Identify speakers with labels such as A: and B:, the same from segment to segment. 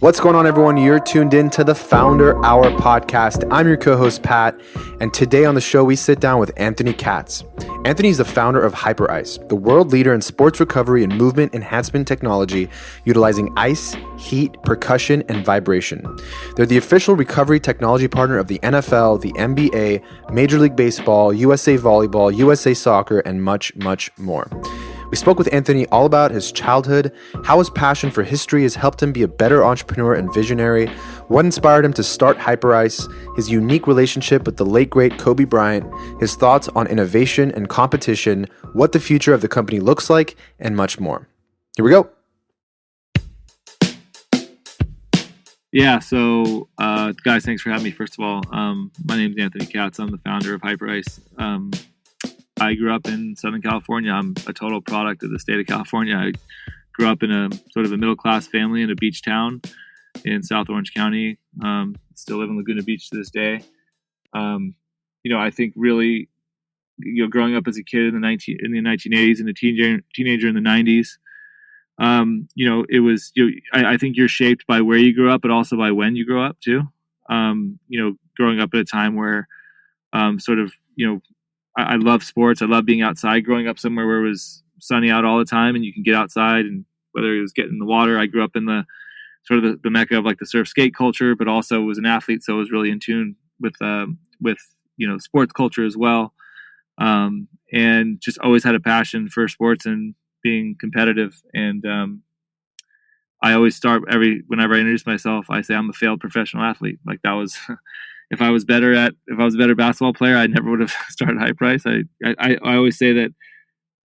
A: What's going on, everyone? You're tuned in to the Founder Hour podcast. I'm your co-host, Pat, and today on the show, we sit down with Anthony Katz. Anthony is the founder of HyperIce, the world leader in sports recovery and movement enhancement technology, utilizing ice, heat, percussion, and vibration. They're the official recovery technology partner of the NFL, the NBA, Major League Baseball, USA Volleyball, USA Soccer, and much, much more. We spoke with Anthony all about his childhood, how his passion for history has helped him be a better entrepreneur and visionary, what inspired him to start HyperIce, his unique relationship with the late great Kobe Bryant, his thoughts on innovation and competition, what the future of the company looks like, and much more. Here we go.
B: Yeah, so guys, thanks for having me. First of all, my name is Anthony Katz. I'm the founder of HyperIce. I grew up in Southern California. I'm a total product of the state of California. I grew up in a sort of a middle-class family in a beach town in South Orange County. Still live in Laguna Beach to this day. I think really, growing up as a kid in the 1980s and a teenager in the 90s, it was, I think you're shaped by where you grew up, but also by when you grow up too. Growing up at a time where I love sports. I love being outside. Growing up somewhere where it was sunny out all the time and you can get outside, and whether it was getting in the water. I grew up in the sort of the mecca of like the surf skate culture, but also was an athlete, so I was really in tune with sports culture as well. And just always had a passion for sports and being competitive. And I always start whenever I introduce myself, I say I'm a failed professional athlete. Like that was. If I was a better basketball player, I never would have started HyperIce. I always say that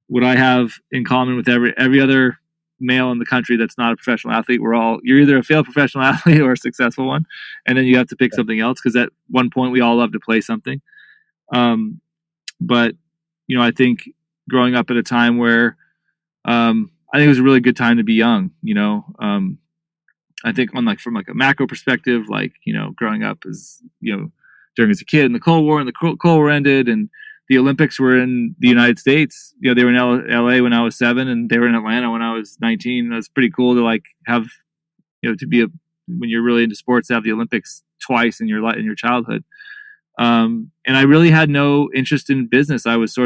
B: what I have in common with every other male in the country that's not a professional athlete, you're either a failed professional athlete or a successful one, and then you have to pick something else because at one point we all love to play something. But I think growing up at a time where I think it was a really good time to be young. I think from a macro perspective, growing up during as a kid in the Cold War, and the Cold War ended and the Olympics were in the United States. They were in LA when I was 7 and they were in Atlanta when I was 19. It was pretty cool to have, when you're really into sports, to have the Olympics twice in your childhood. And I really had no interest in business. I was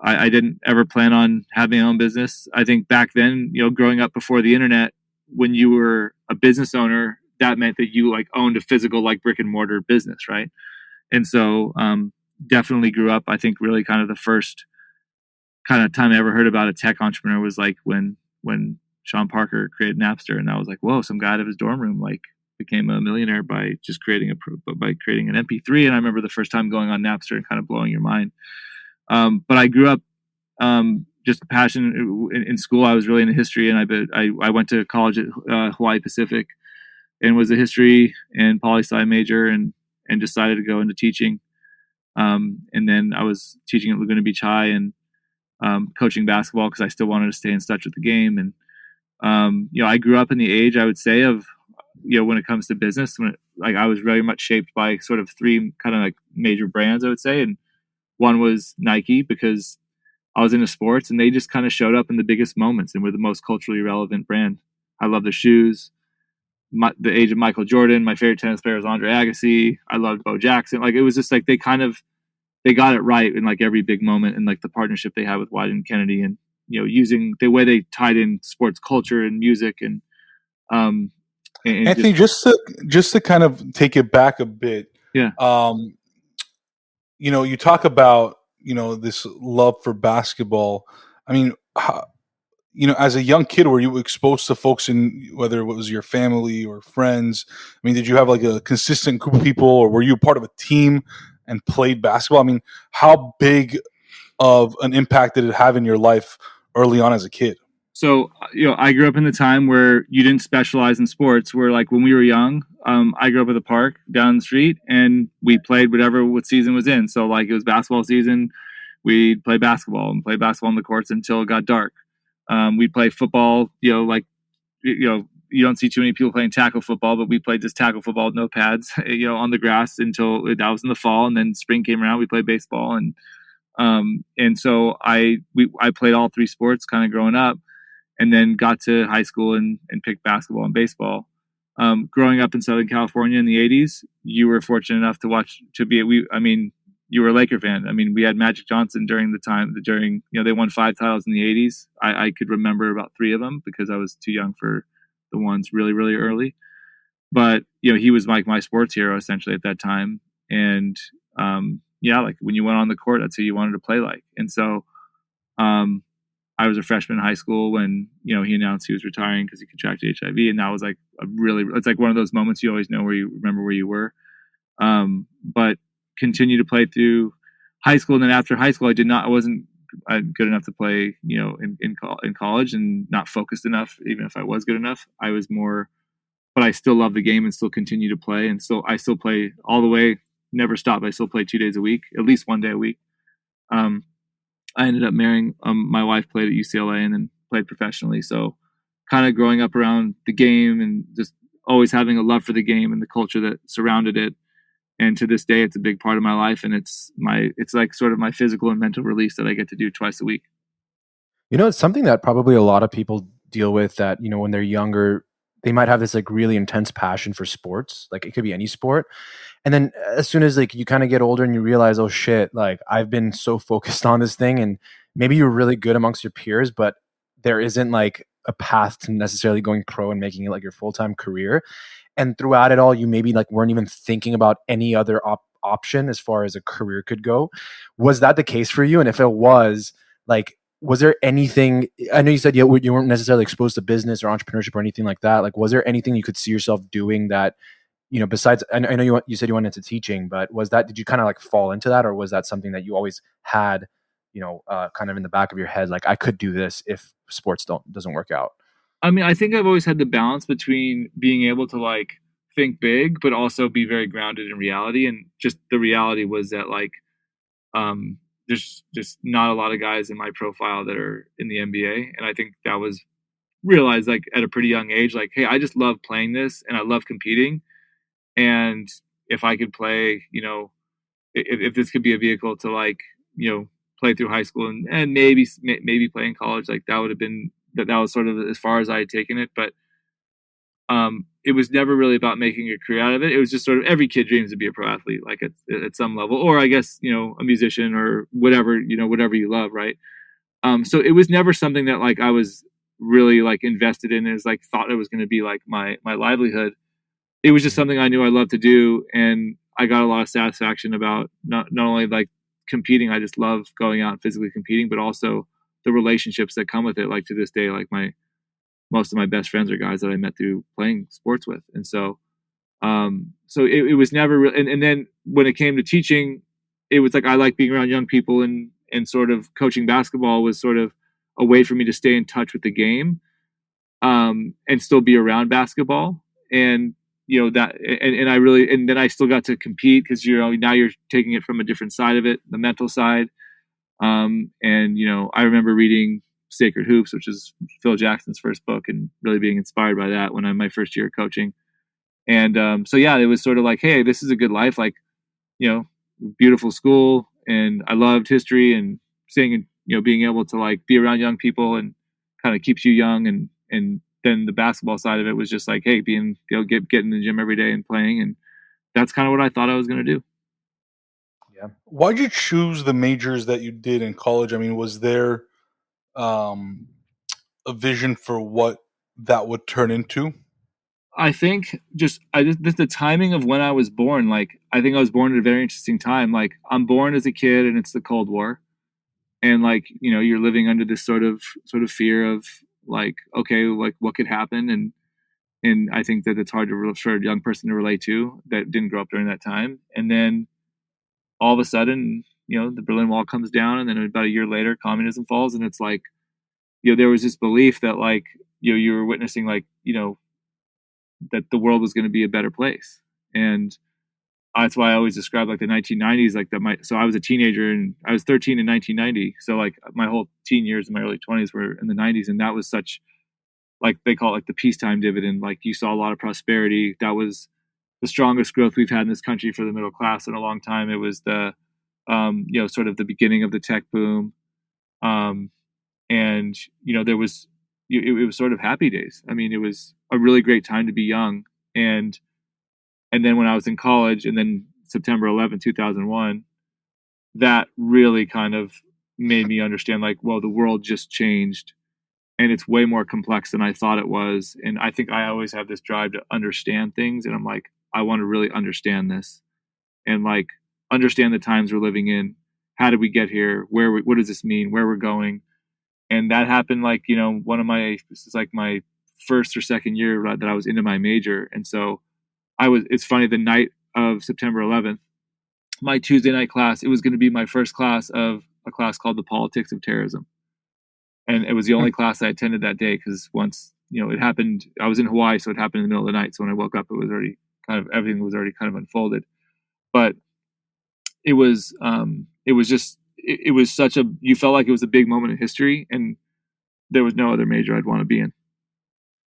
B: I didn't ever plan on having my own business. I think back then, growing up before the internet, when you were a business owner, that meant that you owned a physical brick and mortar business, right? And so definitely grew up. I think really kind of the first kind of time I ever heard about a tech entrepreneur was when Sean Parker created Napster, and I was like, whoa, some guy out of his dorm room became a millionaire by just creating an MP3. And I remember the first time going on Napster and kind of blowing your mind. But I grew up just a passion in school. I was really into history, and I went to college at Hawaii Pacific and was a history and poli-sci major, and decided to go into teaching. And then I was teaching at Laguna Beach High and coaching basketball because I still wanted to stay in touch with the game. And I grew up in the age, I would say, of when it comes to business, I was very much shaped by sort of three kind of major brands, I would say, and one was Nike because I was into sports and they just kind of showed up in the biggest moments and were the most culturally relevant brand. I love their shoes. The age of Michael Jordan, my favorite tennis player was Andre Agassi. I loved Bo Jackson. It was just they got it right in every big moment, and the partnership they had with Wyden and Kennedy, and using the way they tied in sports culture and music and
C: Anthony, just to kind of take it back a bit.
B: Yeah.
C: You talk about this love for basketball. I mean, as a young kid, were you exposed to folks in, whether it was your family or friends? I mean, did you have a consistent group of people, or were you part of a team and played basketball? I mean, how big of an impact did it have in your life early on as a kid?
B: So, I grew up in the time where you didn't specialize in sports, where when we were young, I grew up at the park down the street and we played what season was in. So it was basketball season, we'd play basketball and play basketball on the courts until it got dark. We'd play football, you don't see too many people playing tackle football, but we played just tackle football with no pads, on the grass until that was in the fall. And then spring came around, we played baseball. And so I played all three sports kind of growing up, and then got to high school and picked basketball and baseball. growing up in Southern California in the 80s, you were fortunate enough to watch, you were a Laker fan. I mean, we had Magic Johnson during they won 5 titles in the 80s. I could remember about 3 of them because I was too young for the ones really, really early. But, he was like my sports hero essentially at that time. And, like when you went on the court, that's who you wanted to play like. And so, I was a freshman in high school when, he announced he was retiring because he contracted HIV. And that was like it's like one of those moments you always know where you remember where you were. But continue to play through high school. And then after high school, I wasn't good enough to play, in college, and not focused enough. Even if I was good enough, I was more, but I still love the game and still continue to play. And I still play all the way, never stop. I still play 2 days a week, at least 1 day a week. I ended up marrying, my wife played at UCLA and then played professionally. So kind of growing up around the game and just always having a love for the game and the culture that surrounded it. And to this day, it's a big part of my life. And it's like sort of my physical and mental release that I get to do twice a week.
A: It's something that probably a lot of people deal with, that, when they're younger, they might have this like really intense passion for sports. Like it could be any sport. And then as soon as like you kind of get older and you realize, oh shit, like I've been so focused on this thing, and maybe you're really good amongst your peers, but there isn't like a path to necessarily going pro and making it like your full-time career. And throughout it all, you maybe like weren't even thinking about any other option as far as a career could go. Was that the case for you? And if it was, like, was there anything, I know you said you weren't necessarily exposed to business or entrepreneurship or anything like that. Like, was there anything you could see yourself doing that, besides, I know you said you went into teaching, but did you kind of like fall into that? Or was that something that you always had, kind of in the back of your head, like I could do this if sports doesn't work out?
B: I mean, I think I've always had the balance between being able to like think big, but also be very grounded in reality. And just the reality was that like, there's just not a lot of guys in my profile that are in the NBA. And I think that was realized like at a pretty young age, like, hey, I just love playing this and I love competing. And if I could play, if this could be a vehicle to like, play through high school and maybe play in college, like that would have been, that was sort of as far as I had taken it. But it was never really about making a career out of it. It was just sort of every kid dreams to be a pro athlete, like at some level, or I guess, a musician or whatever, whatever you love. Right. So it was never something that like I was really like invested in, as like thought it was going to be like my livelihood. It was just something I knew I loved to do. And I got a lot of satisfaction about not only like competing. I just love going out and physically competing, but also the relationships that come with it. Like to this day, like most of my best friends are guys that I met through playing sports with. And so, it was never and then when it came to teaching, it was like, I like being around young people, and sort of coaching basketball was sort of a way for me to stay in touch with the game, and still be around basketball. And, that, and I really, and then I still got to compete because, now you're taking it from a different side of it, the mental side. And, I remember reading Sacred Hoops, which is Phil Jackson's first book, and really being inspired by that when I'm my first year of coaching. And so, yeah, it was sort of like, hey, this is a good life, like, beautiful school. And I loved history and seeing, and, being able to like be around young people and kind of keeps you young. And then the basketball side of it was just like, hey, being, get in the gym every day and playing. And that's kind of what I thought I was going to do.
C: Yeah. Why'd you choose the majors that you did in college? I mean, was there a vision for what that would turn into?
B: I think just the timing of when I was born. Like, I think I was born at a very interesting time. Like, I'm born as a kid, and it's the Cold War, and like, you're living under this sort of fear of like, okay, like what could happen, and I think that it's hard for a young person to relate to that didn't grow up during that time. And then all of a sudden, the Berlin Wall comes down, and then about a year later, communism falls, and it's like, there was this belief that like, you were witnessing like, that the world was going to be a better place. And that's why I always describe like the 1990s, like so I was a teenager, and I was 13 in 1990. So like my whole teen years in my early 20s were in the 90s. And that was such, like, they call it like the peacetime dividend. Like, you saw a lot of prosperity. That was the strongest growth we've had in this country for the middle class in a long time. It was the, sort of the beginning of the tech boom. And, there was, it was sort of happy days. I mean, it was a really great time to be young. And then when I was in college, and then September 11th, 2001, that really kind of made me understand, like, well, the world just changed and it's way more complex than I thought it was. And I think I always have this drive to understand things. And I'm like, I want to really understand this and like understand the times we're living in. How did we get here? What does this mean? Where we're going? And that happened like, this is like my first or second year that I was into my major. And so it's funny, the night of September 11th, my Tuesday night class, it was going to be my first class of a class called The Politics of Terrorism. And it was the only class I attended that day because once, it happened, I was in Hawaii, so it happened in the middle of the night. So when I woke up, it was already everything was already kind of unfolded. But it was you felt like it was a big moment in history, and there was no other major I'd want to be in.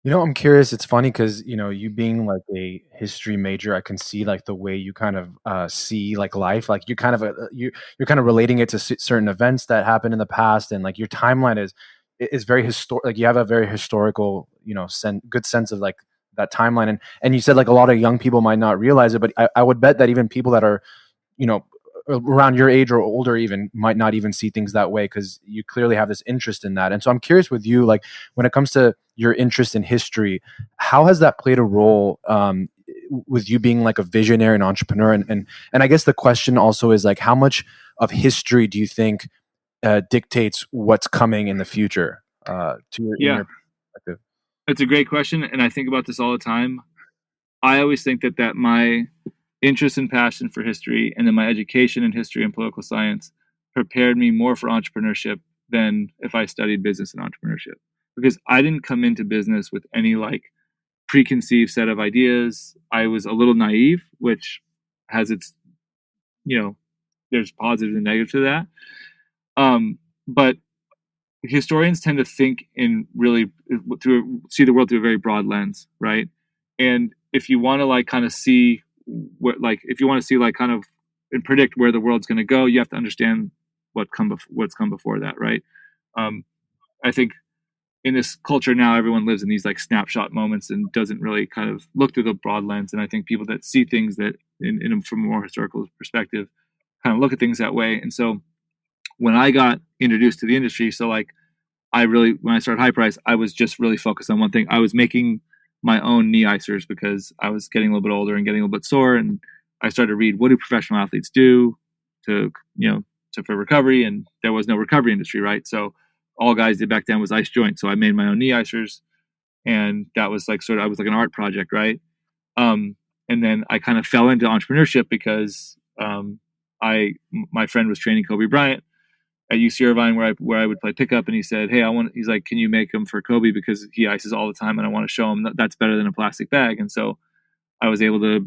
A: I'm curious. It's funny because, you being like a history major, I can see like the way you kind of see like life. Like you kind of you're kind of relating it to certain events that happened in the past, and like your timeline is very historic. Like you have a very historical, good sense of like that timeline. And you said like a lot of young people might not realize it, but I would bet that even people that are, around your age or older even might not even see things that way because you clearly have this interest in that. And so I'm curious with you, like when it comes to your interest in history, how has that played a role with you being like a visionary and entrepreneur? And I guess the question also is like, how much of history do you think dictates what's coming in the future in your perspective?
B: It's a great question. And I think about this all the time. I always think that my interest and passion for history and then my education in history and political science prepared me more for entrepreneurship than if I studied business and entrepreneurship, because I didn't come into business with any like preconceived set of ideas. I was a little naive, which has its, there's positives and negatives to that. But historians tend to think in really see the world through a very broad lens, right? And if you want to like kind of see if you want to see like kind of and predict where the world's going to go, you have to understand what's come before that, right? I think in this culture now, everyone lives in these like snapshot moments and doesn't really kind of look through the broad lens. And I think people that see things that from a more historical perspective kind of look at things that way. And so when I got introduced to the industry, so like when I started Hyperice, I was just really focused on one thing. I was making my own knee icers because I was getting a little bit older and getting a little bit sore. And I started to read, what do professional athletes do for recovery? And there was no recovery industry, right? So all guys did back then was ice joints. So I made my own knee icers, and that was like I was like an art project, right? And then I kind of fell into entrepreneurship because my friend was training Kobe Bryant at UC Irvine where I would play pickup, and he said, hey, he's like, can you make them for Kobe, because he ices all the time and I want to show him that's better than a plastic bag. And so I was able to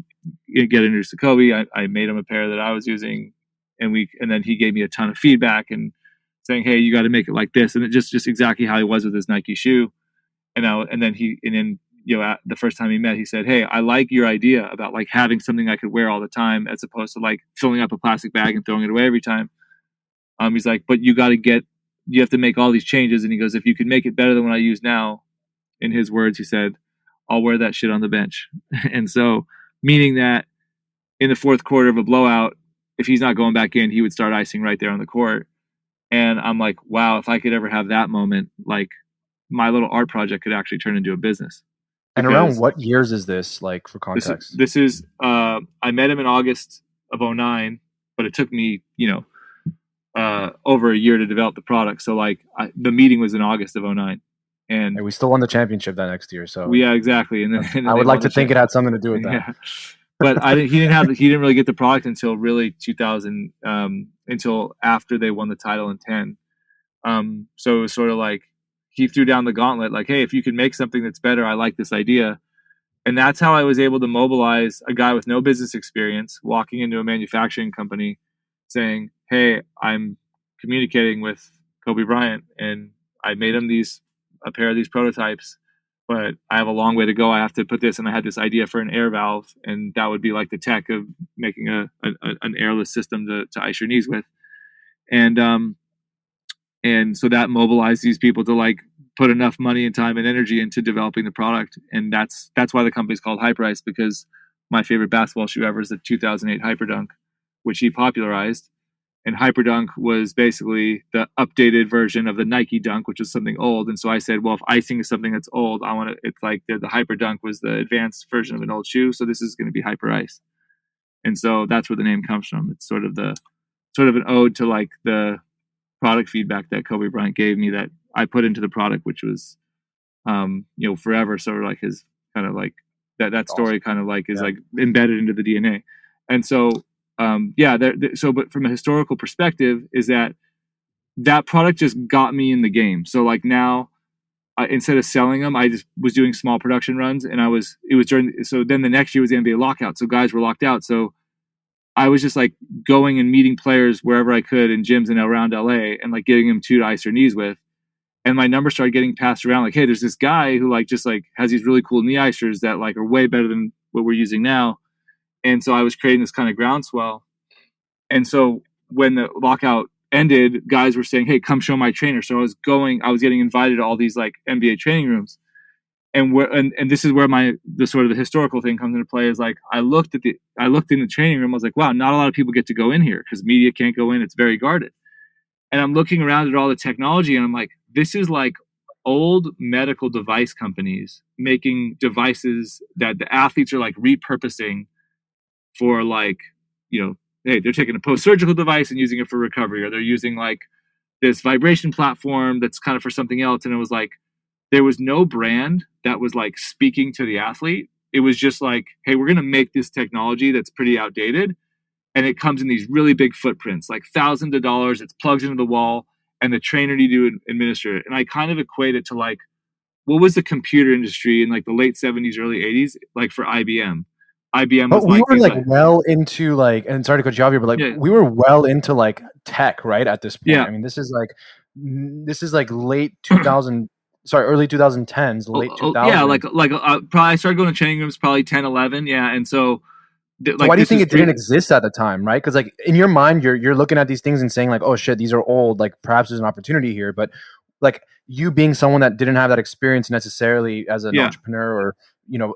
B: get introduced to Kobe. I made him a pair that I was using, and then he gave me a ton of feedback and saying, hey, you got to make it like this. And it just exactly how he was with his Nike shoe. And then the first time he met, he said, hey, I like your idea about like having something I could wear all the time as opposed to like filling up a plastic bag and throwing it away every time. He's like, but you have to make all these changes. And he goes, if you can make it better than what I use now, in his words, he said, I'll wear that shit on the bench. And so, meaning that in the fourth quarter of a blowout, if he's not going back in, he would start icing right there on the court. And I'm like, wow, if I could ever have that moment, like my little art project could actually turn into a business.
A: And around what years is this, like, for context?
B: This is I met him in August of 2009, but it took me, over a year to develop the product. So like the meeting was in August of 2009, and
A: we still won the championship that next year. So
B: yeah, exactly. And then
A: I would like to think it had something to do with that.
B: Yeah. But he didn't really get the product until really 2000, until after they won the title in 10. So it was sort of like he threw down the gauntlet, like, hey, if you can make something that's better, I like this idea. And that's how I was able to mobilize a guy with no business experience walking into a manufacturing company saying, hey, I'm communicating with Kobe Bryant, and I made him a pair of these prototypes, but I have a long way to go. I have to put this, and I had this idea for an air valve, and that would be like the tech of making an airless system to ice your knees with. And so that mobilized these people to like put enough money and time and energy into developing the product. And that's why the company's called Hyperice, because my favorite basketball shoe ever is the 2008 Hyperdunk, which he popularized. And Hyperdunk was basically the updated version of the Nike Dunk, which was something old. And so I said, well, if icing is something that's old, I want to. It's like the Hyperdunk was the advanced version of an old shoe, so this is going to be Hyperice. And so that's where the name comes from. It's sort of an ode to like the product feedback that Kobe Bryant gave me that I put into the product, which was, forever. So like his kind of like that story kind of like is like embedded into the DNA. And so. But from a historical perspective, is that product just got me in the game. So like now, instead of selling them, I just was doing small production runs, and so then the next year was the NBA lockout, so guys were locked out. So I was just like going and meeting players wherever I could in gyms and around LA, and like getting them to ice their knees with. And my numbers started getting passed around. Like, hey, there's this guy who like just like has these really cool knee icers that like are way better than what we're using now. And so I was creating this kind of groundswell. And so when the lockout ended, guys were saying, hey, come show my trainer. So I was getting invited to all these like NBA training rooms. And this is where the sort of the historical thing comes into play, is like, I looked in the training room. I was like, wow, not a lot of people get to go in here because media can't go in. It's very guarded. And I'm looking around at all the technology, and I'm like, this is like old medical device companies making devices that the athletes are like repurposing for like, hey, they're taking a post-surgical device and using it for recovery, or they're using like this vibration platform that's kind of for something else. And it was like, there was no brand that was like speaking to the athlete. It was just like, hey, we're going to make this technology that's pretty outdated. And it comes in these really big footprints, like thousands of dollars. It's plugged into the wall, and the trainer need to administer it. And I kind of equate it to like, what was the computer industry in like the late 70s, early 80s, like for IBM? IBM was
A: But we
B: like,
A: were like well into like, and sorry to cut you off here, but like we were well into like tech, right? At this point.
B: Yeah.
A: I mean, this is like late 2000, early 2010s, late 2000s.
B: Yeah, probably I started going to training rooms probably 10, 11. Yeah. And so
A: so why do you think it didn't exist at the time, right? Because like in your mind, you're looking at these things and saying like, oh shit, these are old. Like perhaps there's an opportunity here, but like you being someone that didn't have that experience necessarily as an entrepreneur, or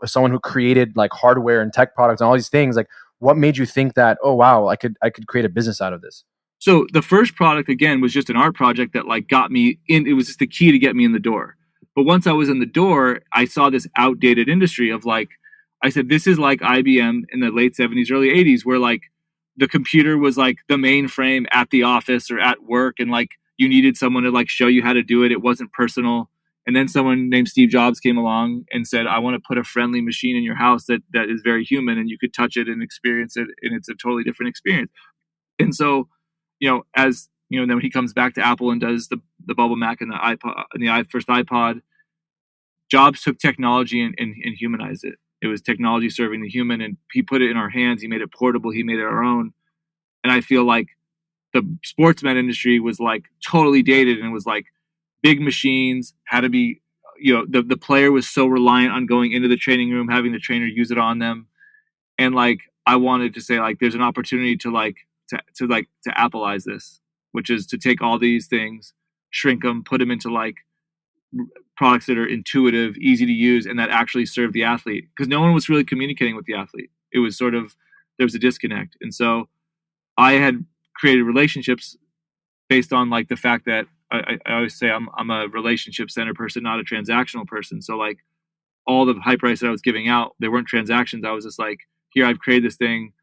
A: someone who created like hardware and tech products and all these things, like what made you think that, oh wow, I could create a business out of this?
B: So the first product again was just an art project that like got me in. It was just the key to get me in the door. But once I was in the door, I saw this outdated industry of like, I said, this is like IBM in the late 70s, early 80s, where like the computer was like the mainframe at the office or at work, and like you needed someone to like show you how to do it. It wasn't personal. And then someone named Steve Jobs came along and said, I want to put a friendly machine in your house that is very human, and you could touch it and experience it, and it's a totally different experience. And so, then when he comes back to Apple and does the Bubble Mac and the iPod and the first iPod, Jobs took technology and humanized it. It was technology serving the human, and he put it in our hands. He made it portable. He made it our own. And I feel like the sports med industry was like totally dated, and it was like big machines had to be, the player was so reliant on going into the training room, having the trainer use it on them. And like, I wanted to say like, there's an opportunity to Appleize this, which is to take all these things, shrink them, put them into like products that are intuitive, easy to use, and that actually serve the athlete. Because no one was really communicating with the athlete. It was sort of, there was a disconnect. And so I had created relationships based on like the fact that I always say I'm a relationship centered person, not a transactional person. So like all the Hyperice that I was giving out, there weren't transactions. I was just like, here, I've created this thing.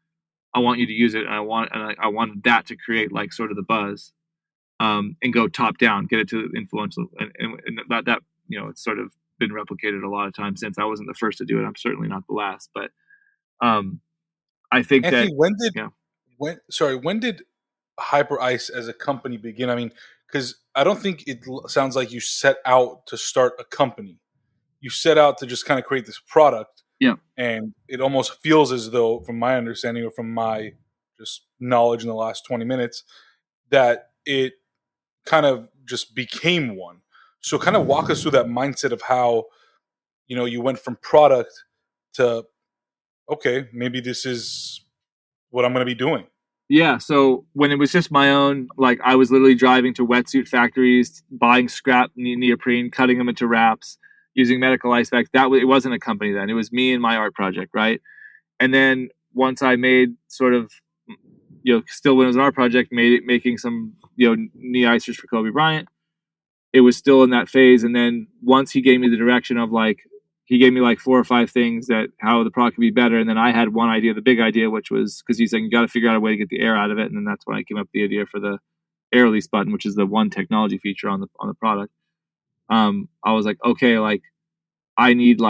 B: I want you to use it. And I wanted that to create like sort of the buzz, and go top down, get it to influential. And that, it's sort of been replicated a lot of times since. I wasn't the first to do it. I'm certainly not the last, but I think
C: Anthony,
B: that
C: when did Hyperice as a company begin? I mean, because I don't think it sounds like you set out to start a company. You set out to just kind of create this product.
B: Yeah.
C: And it almost feels as though, from my understanding or from my just knowledge in the last 20 minutes, that it kind of just became one. So kind of walk us through that mindset of how, you went from product to, okay, maybe this is what I'm going to be doing.
B: Yeah, so when it was just my own, like I was literally driving to wetsuit factories, buying scrap neoprene, cutting them into wraps, using medical ice bags. It wasn't a company then. It was me and my art project, right? And then once I made sort of, still when it was an art project, making some, knee icers for Kobe Bryant. It was still in that phase. And then once he gave me the direction of like, he gave me like 4 or 5 things that how the product could be better. And then I had one idea, the big idea, which was because he's like, you got to figure out a way to get the air out of it. And then that's when I came up with the idea for the air release button, which is the one technology feature on the product. I was like, okay, like I need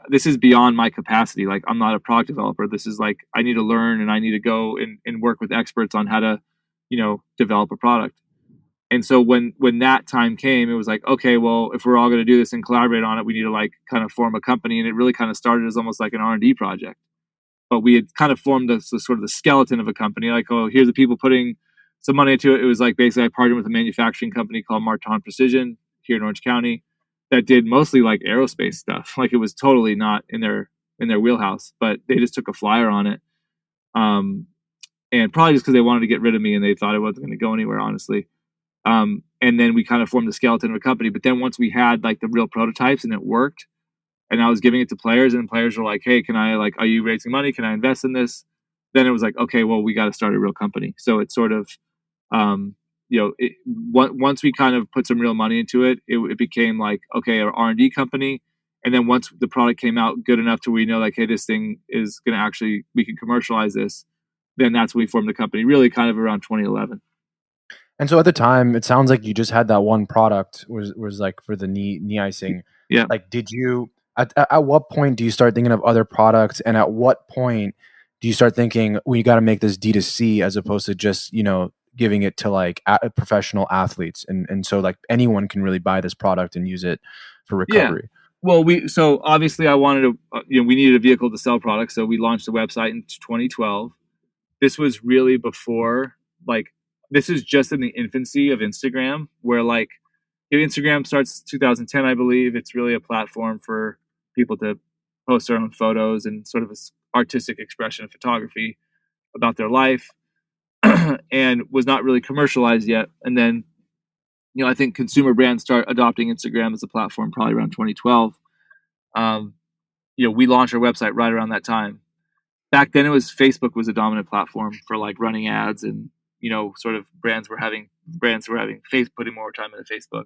B: this is beyond my capacity. Like I'm not a product developer. This is like I need to learn and I need to go and work with experts on how to, develop a product. And so when that time came, it was like, okay, well, if we're all going to do this and collaborate on it, we need to like kind of form a company. And it really kind of started as almost like an R&D project. But we had kind of formed the sort of the skeleton of a company. Like, oh, here's the people putting some money into it. It was like basically I partnered with a manufacturing company called Martin Precision here in Orange County that did mostly like aerospace stuff. Like it was totally not in their wheelhouse, but they just took a flyer on it. And probably just because they wanted to get rid of me and they thought it wasn't going to go anywhere, honestly. And then we kind of formed the skeleton of a company. But then once we had like the real prototypes and it worked, and I was giving it to players, and players were like, "Hey, can I are you raising money? Can I invest in this?" Then it was like, "Okay, well, we got to start a real company." So it's sort of, once we kind of put some real money into it, it became like, okay, an R&D company. And then once the product came out good enough to where we know like, hey, this thing is going to actually we can commercialize this. Then that's when we formed the company. Really, kind of around 2011.
A: And so at the time, it sounds like you just had that one product was like for the knee icing.
B: Yeah.
A: Like, did you at what point do you start thinking of other products, and at what point do you start thinking we got to make this D2C as opposed to just giving it to like professional athletes, and so like anyone can really buy this product and use it for recovery?
B: Yeah. Well, so obviously I wanted to, we needed a vehicle to sell products, so we launched the website in 2012. This was really before this is just in the infancy of Instagram, where like Instagram starts 2010, I believe. It's really a platform for people to post their own photos and sort of an artistic expression of photography about their life, and was not really commercialized yet. And then, I think consumer brands start adopting Instagram as a platform probably around 2012. We launched our website right around that time. Back then, Facebook was a dominant platform for like running ads, and sort of brands were having putting more time into Facebook.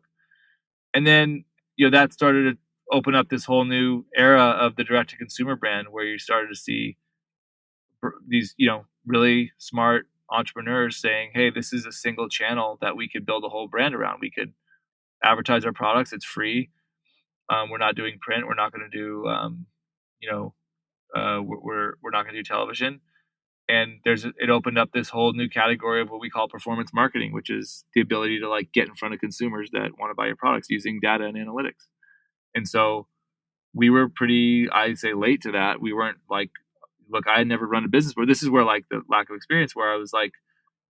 B: And then, that started to open up this whole new era of the direct to consumer brand where you started to see these, really smart entrepreneurs saying, hey, this is a single channel that we could build a whole brand around. We could advertise our products. It's free. We're not doing print. We're not going to do, we're not going to do television. And it opened up this whole new category of what we call performance marketing, which is the ability to like get in front of consumers that want to buy your products using data and analytics. And so we were pretty, I'd say, late to that. We weren't like, look, I had never run a business before. This is where like the lack of experience, where I was like,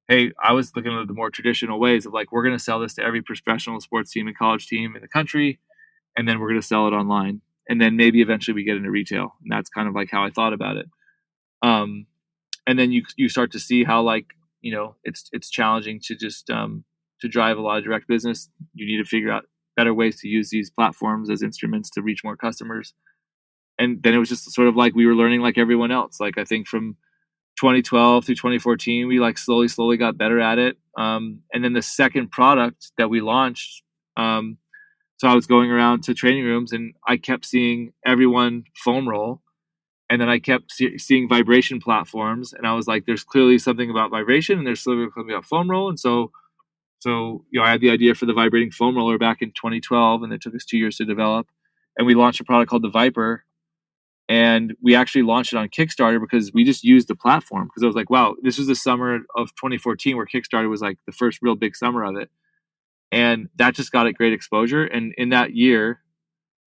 B: hey, I was looking at the more traditional ways of like, we're going to sell this to every professional sports team and college team in the country, and then we're going to sell it online, and then maybe eventually we get into retail. And that's kind of like how I thought about it. And then you start to see how like it's challenging to just to drive a lot of direct business. You need to figure out better ways to use these platforms as instruments to reach more customers. And then it was just sort of like we were learning like everyone else. Like I think from 2012 through 2014, we like slowly got better at it. And then the second product that we launched, so I was going around to training rooms and I kept seeing everyone foam roll. And then I kept seeing vibration platforms, and I was like, "There's clearly something about vibration, and there's something about foam roll." And so I had the idea for the vibrating foam roller back in 2012, and it took us 2 years to develop. And we launched a product called the Viper, and we actually launched it on Kickstarter because we just used the platform. Because I was like, "Wow, this was the summer of 2014 where Kickstarter was like the first real big summer of it," and that just got it great exposure. And in that year,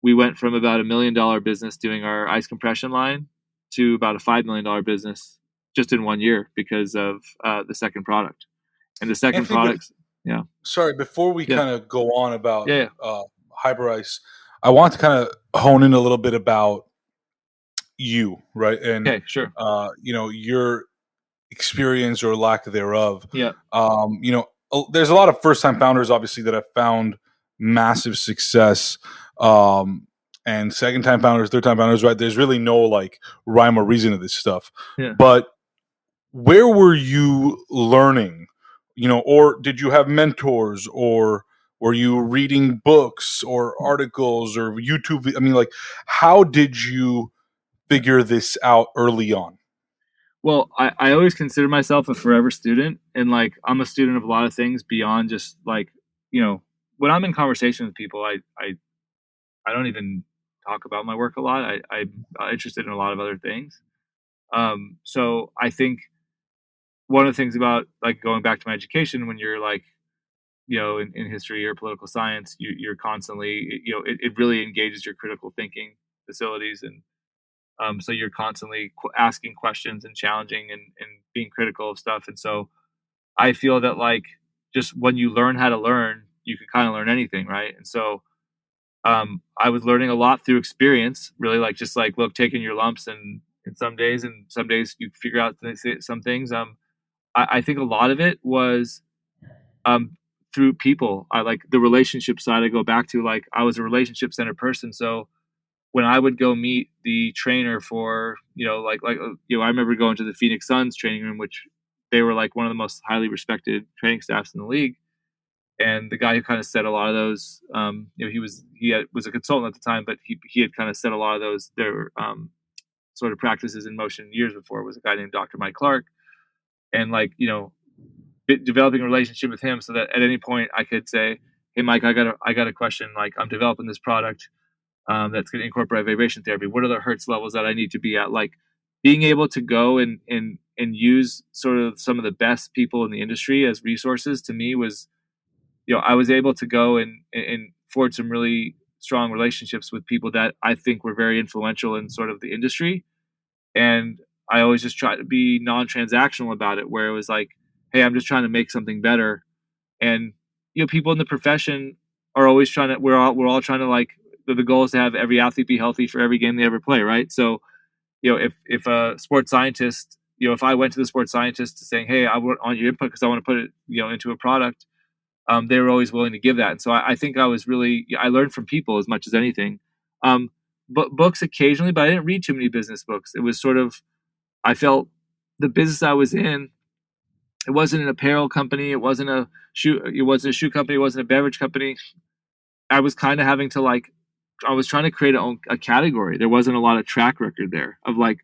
B: we went from about $1 million business doing our ice compression line to about a $5 million business just in 1 year because of the second product. And the second product, yeah.
C: Sorry, before we kind of go on about Hyper Ice, I want to kind of hone in a little bit about you, right? And
B: okay, sure.
C: You're experience or lack thereof.
B: Yeah.
C: You know, there's a lot of first-time founders, obviously, that have found massive success. And second-time founders, third-time founders, right? There's really no like rhyme or reason to this stuff.
B: Yeah.
C: But where were you learning? You know, or did you have mentors, or were you reading books or articles or YouTube? I mean, like, how did you figure this out early on?
B: Well, I always consider myself a forever student, and like I'm a student of a lot of things beyond just like, you know, when I'm in conversation with people, I don't even talk about my work a lot. I'm interested in a lot of other things. So I think one of the things about like going back to my education, when you're like, you know, in history or political science, you're constantly, you know, it really engages your critical thinking facilities. And so you're constantly asking questions and challenging and being critical of stuff. And so I feel that like just when you learn how to learn, you can kind of learn anything, right? And so I was learning a lot through experience, really, like just like look, taking your lumps, and some days you figure out some things. I think a lot of it was um, through people. I like the relationship side. I go back to like I was a relationship centered person, so when I would go meet the trainer for, you know, you know, I remember going to the Phoenix Suns training room, which they were like one of the most highly respected training staffs in the league. And the guy who kind of set a lot of those, you know, was a consultant at the time, but he had kind of set a lot of those their sort of practices in motion years before. Was a guy named Dr. Mike Clark, and like, you know, developing a relationship with him so that at any point I could say, "Hey, Mike, I got a question. Like, I'm developing this product that's going to incorporate vibration therapy. What are the hertz levels that I need to be at?" Like being able to go and use sort of some of the best people in the industry as resources to me was, you know, I was able to go and forge some really strong relationships with people that I think were very influential in sort of the industry. And I always just try to be non-transactional about it, where it was like, hey, I'm just trying to make something better. And you know, people in the profession are always trying to. We're all trying to like. The goal is to have every athlete be healthy for every game they ever play, right? So, you know, if a sports scientist, you know, if I went to the sports scientist saying, "Hey, I want your input because I want to put it, you know, into a product," they were always willing to give that. And so I think I learned from people as much as anything. But books occasionally, but I didn't read too many business books. It was sort of I felt the business I was in, it wasn't an apparel company, it wasn't a shoe company, it wasn't a beverage company. I was kind of having to like I was trying to create a category. There wasn't a lot of track record there of like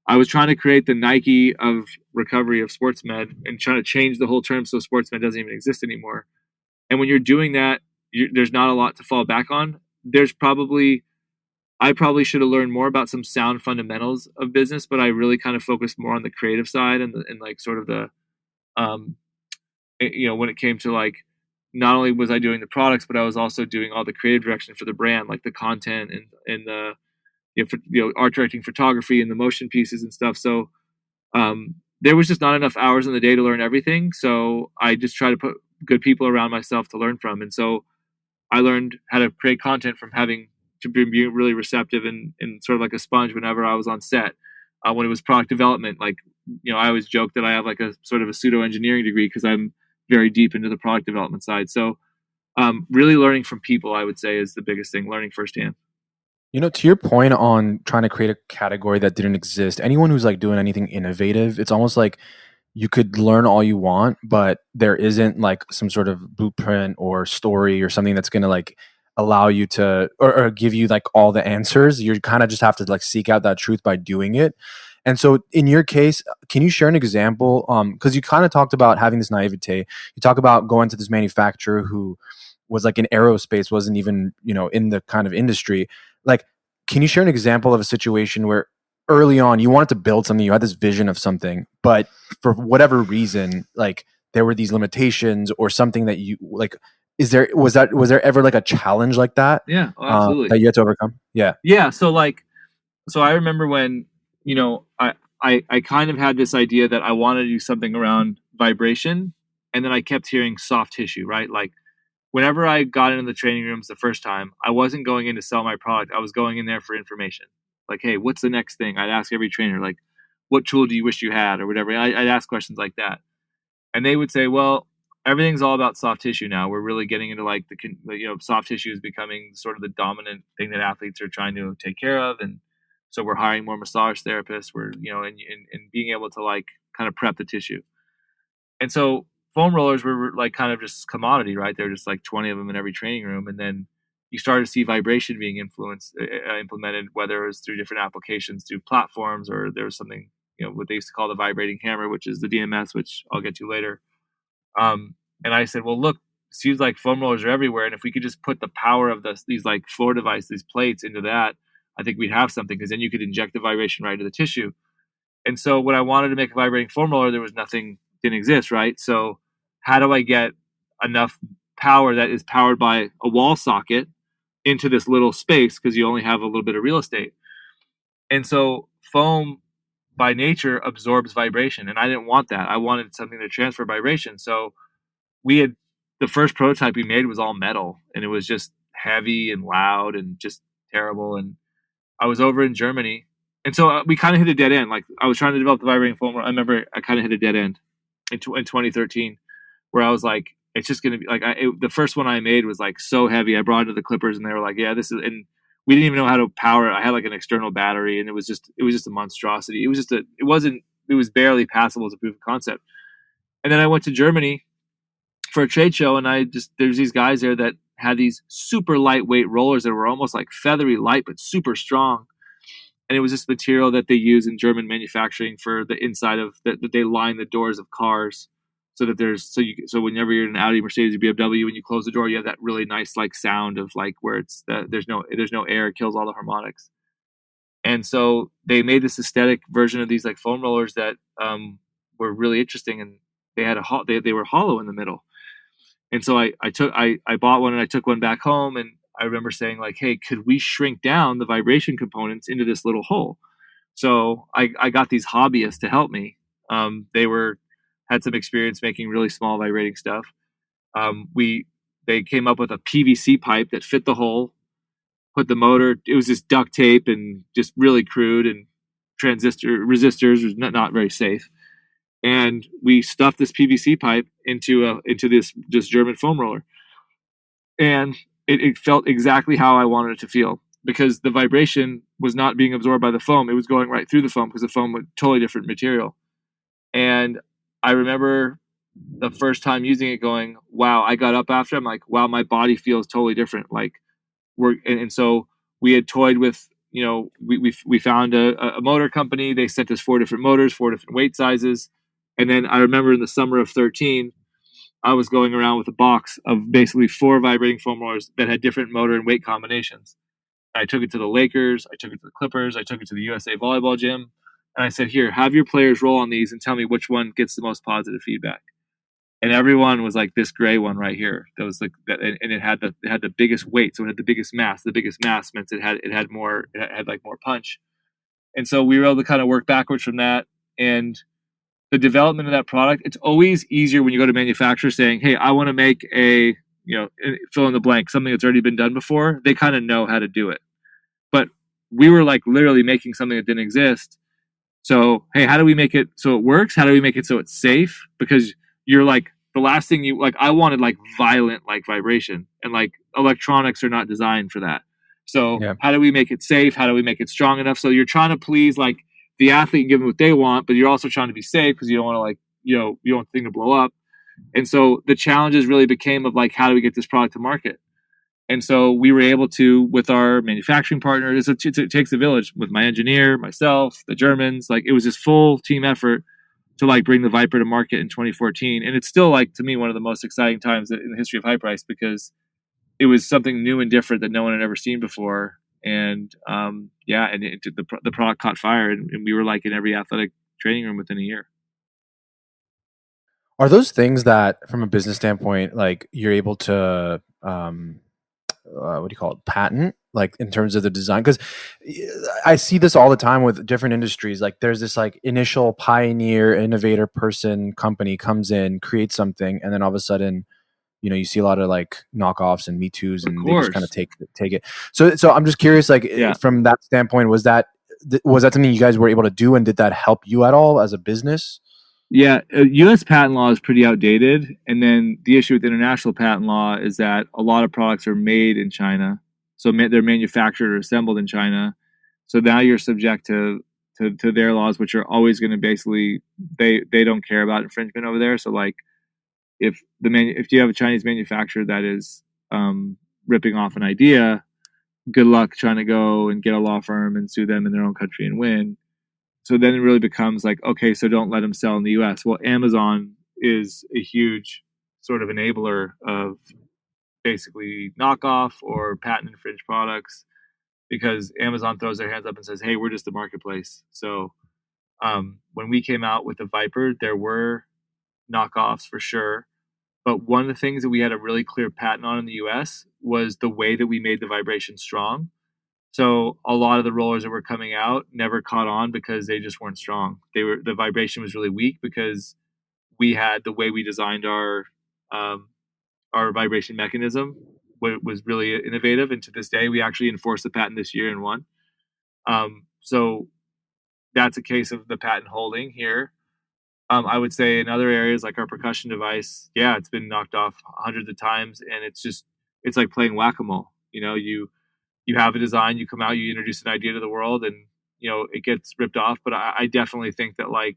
B: I was trying to create the Nike of recovery of sports med and trying to change the whole term so sports med doesn't even exist anymore. And when you're doing that, there's not a lot to fall back on. I probably should have learned more about some sound fundamentals of business, but I really kind of focused more on the creative side and like sort of the um, you know, when it came to like not only was I doing the products, but I was also doing all the creative direction for the brand, like the content and the art directing, photography, and the motion pieces and stuff. So there was just not enough hours in the day to learn everything. So I just try to put good people around myself to learn from, and so I learned how to create content from having to be really receptive and sort of like a sponge whenever I was on set. When it was product development, like, you know, I always joke that I have like a sort of a pseudo engineering degree because I'm very deep into the product development side. So really learning from people, I would say, is the biggest thing, learning firsthand.
A: You know, to your point on trying to create a category that didn't exist, anyone who's like doing anything innovative, it's almost like you could learn all you want, but there isn't like some sort of blueprint or story or something that's going to like allow you to or give you like all the answers. You kind of just have to like seek out that truth by doing it. And so in your case, can you share an example? Because you kind of talked about having this naivete. You talk about going to this manufacturer who was like in aerospace, wasn't even, you know, in the kind of industry. Like, can you share an example of a situation where early on you wanted to build something, you had this vision of something, but for whatever reason, like there were these limitations or something that you like, was there ever like a challenge like that?
B: Yeah, absolutely.
A: That you had to overcome? Yeah.
B: Yeah. So I remember when, you know, I kind of had this idea that I wanted to do something around vibration. And then I kept hearing soft tissue, right? Like whenever I got into the training rooms the first time, I wasn't going in to sell my product. I was going in there for information. Like, hey, what's the next thing? I'd ask every trainer, like, what tool do you wish you had or whatever. I'd ask questions like that. And they would say, well, everything's all about soft tissue now. We're really getting into like soft tissue is becoming sort of the dominant thing that athletes are trying to take care of. And so we're hiring more massage therapists. We're, and being able to like kind of prep the tissue. And so foam rollers were like kind of just commodity, right? There were just like 20 of them in every training room. And then you started to see vibration being implemented, whether it was through different applications, through platforms, or there was something, what they used to call the vibrating hammer, which is the DMS, which I'll get to later. And I said, well, look, it seems like foam rollers are everywhere. And if we could just put the power of these like floor devices, these plates into that, I think we'd have something, because then you could inject the vibration right into the tissue. And so when I wanted to make a vibrating foam roller, there was nothing, didn't exist, right? So how do I get enough power that is powered by a wall socket into this little space, because you only have a little bit of real estate? And so foam by nature absorbs vibration, and I didn't want that. I wanted something to transfer vibration. So the first prototype we made was all metal, and it was just heavy and loud and just terrible. And I was over in Germany, and so we kind of hit a dead end. Like, I was trying to develop the vibrating foam. I remember I kind of hit a dead end in 2013, where I was like, it's just going to be like, the first one I made was like so heavy. I brought it to the Clippers, and they were like, yeah, this is, and we didn't even know how to power it. I had like an external battery, and it was just a monstrosity. It was barely passable as a proof of concept. And then I went to Germany for a trade show, and there's these guys there that had these super lightweight rollers that were almost like feathery light, but super strong. And it was this material that they use in German manufacturing for the inside of that they line the doors of cars, so that so whenever you're in an Audi, Mercedes, or BMW, when you close the door, you have that really nice like sound of like where there's no air, it kills all the harmonics. And so they made this aesthetic version of these like foam rollers that were really interesting, and they were hollow in the middle. And so I bought one, and I took one back home, and I remember saying like, hey, could we shrink down the vibration components into this little hole? So I got these hobbyists to help me. They had some experience making really small vibrating stuff. They came up with a PVC pipe that fit the hole, put the motor, it was just duct tape and just really crude, and resistors was not very safe. And we stuffed this PVC pipe into this German foam roller. And it felt exactly how I wanted it to feel, because the vibration was not being absorbed by the foam. It was going right through the foam, because the foam was totally different material. And I remember the first time using it going, wow, I got up after, I'm like, wow, my body feels totally different. Like and so we had toyed with, we found a motor company. They sent us 4 different motors, 4 different weight sizes. And then I remember in the summer of 13, I was going around with a box of basically 4 vibrating foam rollers that had different motor and weight combinations. I took it to the Lakers, I took it to the Clippers, I took it to the USA volleyball gym, and I said, here, have your players roll on these and tell me which one gets the most positive feedback. And everyone was like, this gray one right here. That was like that, and it had the biggest weight, so it had the biggest mass. The biggest mass meant it had more punch. And so we were able to kind of work backwards from that. And the development of that product, it's always easier when you go to manufacturers saying, hey, I want to make a, fill in the blank, something that's already been done before. They kind of know how to do it. But we were like literally making something that didn't exist. So, hey, how do we make it so it works? How do we make it so it's safe? Because you're like, the last thing I wanted like violent like vibration, and like electronics are not designed for that. So How do we make it safe? How do we make it strong enough? So you're trying to please like the athlete and give them what they want, but you're also trying to be safe, because you don't want to like, you don't want the thing to blow up. And so the challenges really became of like, how do we get this product to market? And so we were able to, with our manufacturing partners, it takes a village, with my engineer, myself, the Germans, like it was this full team effort to like bring the Viper to market in 2014. And it's still like, to me, one of the most exciting times in the history of Hyperice, because it was something new and different that no one had ever seen before. And the product caught fire, and we were like in every athletic training room within a year.
A: Are those things that, from a business standpoint, like you're able to, what do you call it, patent, like in terms of the design? Because I see this all the time with different industries. Like there's this like initial pioneer, innovator person, company comes in, creates something, and then all of a sudden, you see a lot of like knockoffs and Me Too's, and they just kind of take it. So I'm just curious, like from that standpoint, was that was that something you guys were able to do, and did that help you at all as a business?
B: Yeah, U.S. patent law is pretty outdated, and then the issue with international patent law is that a lot of products are made in China, so they're manufactured or assembled in China. So now you're subject to their laws, which are always going to basically they don't care about infringement over there. So like if you have a Chinese manufacturer that is ripping off an idea, good luck trying to go and get a law firm and sue them in their own country and win. So then it really becomes like, okay, so don't let them sell in the US. Well, Amazon is a huge sort of enabler of basically knockoff or patent infringed products, because Amazon throws their hands up and says, hey, we're just a marketplace. So when we came out with the Viper, there were knockoffs for sure. But one of the things that we had a really clear patent on in the US was the way that we made the vibration strong. So a lot of the rollers that were coming out never caught on because they just weren't strong. The vibration was really weak because we had the way we designed our vibration mechanism was really innovative. And to this day, we actually enforced the patent this year and won. So that's a case of the patent holding here. I would say in other areas like our percussion device, yeah, it's been knocked off hundreds of times, and it's like playing whack-a-mole. You have a design, you come out, you introduce an idea to the world, and it gets ripped off. But I definitely think that like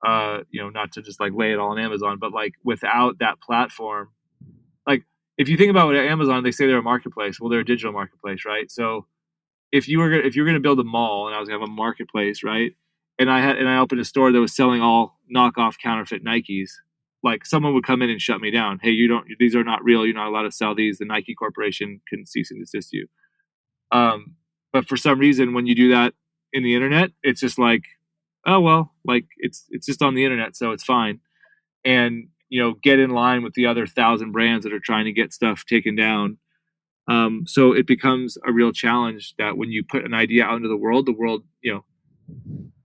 B: not to just like lay it all on Amazon, but like without that platform, like if you think about what Amazon, they say they're a marketplace. Well, they're a digital marketplace, right? So if you were going to build a mall and I was going to have a marketplace, right? And I opened a store that was selling all knockoff counterfeit Nikes, like someone would come in and shut me down. Hey, these are not real. You're not allowed to sell these. The Nike Corporation can cease and desist you. But for some reason, when you do that in the internet, it's just like, oh well, like it's just on the internet, so it's fine. And get in line with the other 1,000 brands that are trying to get stuff taken down. So it becomes a real challenge that when you put an idea out into the world,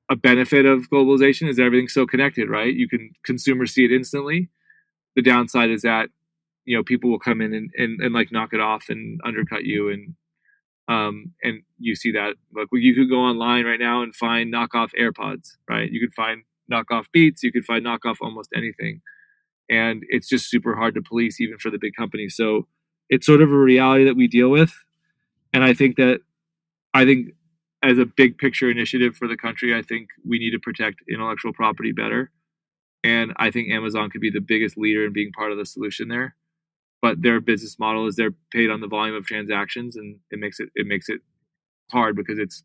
B: a benefit of globalization is everything's so connected, right? Consumers see it instantly. The downside is that people will come in and like knock it off and undercut you, and you see that. Like you could go online right now and find knockoff AirPods, right? You could find knockoff Beats, you could find knockoff almost anything, and it's just super hard to police even for the big companies. So it's sort of a reality that we deal with, and I think as a big picture initiative for the country, I think we need to protect intellectual property better. And I think Amazon could be the biggest leader in being part of the solution there. But their business model is they're paid on the volume of transactions, and it makes it hard because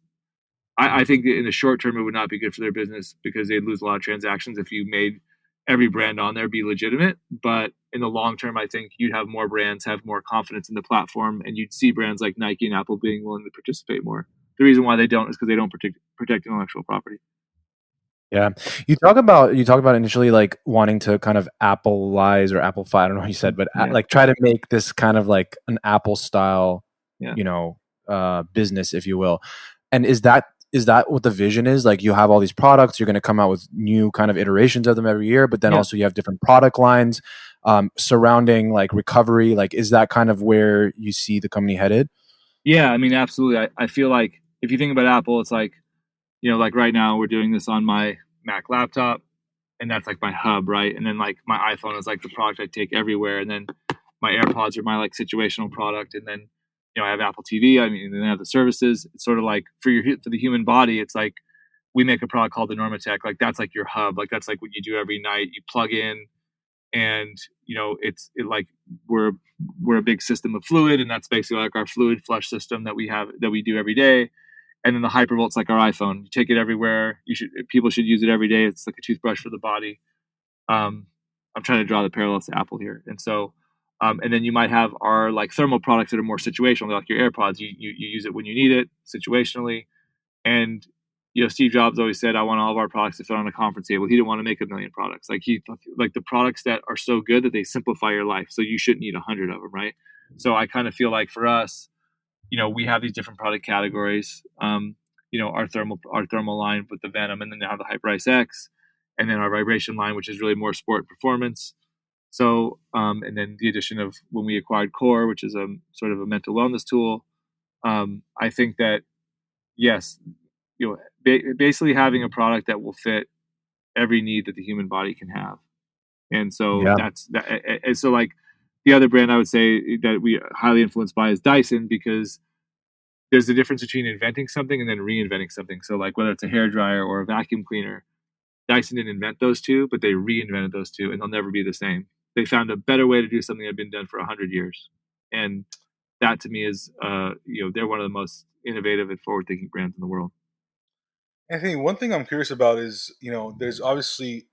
B: I think that in the short term it would not be good for their business because they'd lose a lot of transactions if you made every brand on there be legitimate. But in the long term, I think you'd have more brands have more confidence in the platform, and you'd see brands like Nike and Apple being willing to participate more. The reason why they don't is because they don't protect intellectual property.
A: Yeah, you talk about initially like wanting to kind of Appleize or Applefy. I don't know what you said, but like try to make this kind of like an Apple style, business, if you will. And is that what the vision is? Like you have all these products, you're going to come out with new kind of iterations of them every year, but then also you have different product lines surrounding like recovery. Like, is that kind of where you see the company headed?
B: Yeah, I mean, absolutely. I feel like if you think about Apple, it's like, like right now we're doing this on my Mac laptop, and that's like my hub, right? And then like my iPhone is like the product I take everywhere, and then my AirPods are my like situational product, and then I have Apple TV. I mean, and then I have the services. It's sort of like for the human body, it's like we make a product called the Normatec. Like that's like your hub. Like that's like what you do every night. You plug in, and like we're a big system of fluid, and that's basically like our fluid flush system that we do every day. And then the Hypervolt's like our iPhone. You take it everywhere. People should use it every day. It's like a toothbrush for the body. I'm trying to draw the parallels to Apple here. And so, and then you might have our like thermal products that are more situational, like your AirPods. You use it when you need it situationally. And Steve Jobs always said, "I want all of our products to fit on a conference table." He didn't want to make 1 million products. Like the products that are so good that they simplify your life. So you shouldn't need 100 of them, right? So I kind of feel like for us, we have these different product categories. Our thermal line with the Venom, and then now the HyperIce X, and then our vibration line, which is really more sport performance. So, and then the addition of when we acquired Core, which is a sort of a mental wellness tool. I think that yes, basically having a product that will fit every need that the human body can have. And so
A: Yeah.
B: that's that. And so like the other brand I would say that we are highly influenced by is Dyson, because there's a difference between inventing something and then reinventing something. So like whether it's a hair dryer or a vacuum cleaner, Dyson didn't invent those two, but they reinvented those two, and they'll never be the same. They found a better way to do something that had been done for 100 years, and that to me is, they're one of the most innovative and forward-thinking brands in the world.
C: Anthony, one thing I'm curious about is, there's obviously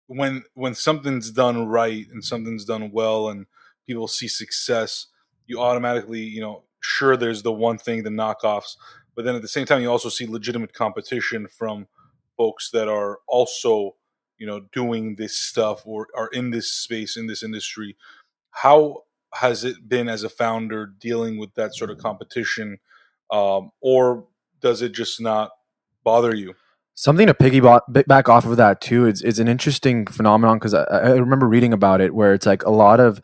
C: when something's done right and something's done well and people see success, you automatically, sure there's the one thing, the knockoffs, but then at the same time you also see legitimate competition from folks that are also, doing this stuff or are in this space, in this industry. How has it been as a founder dealing with that sort of competition? Or does it just not bother you?
A: Something to back off of that too is an interesting phenomenon, because I remember reading about it, where it's like a lot of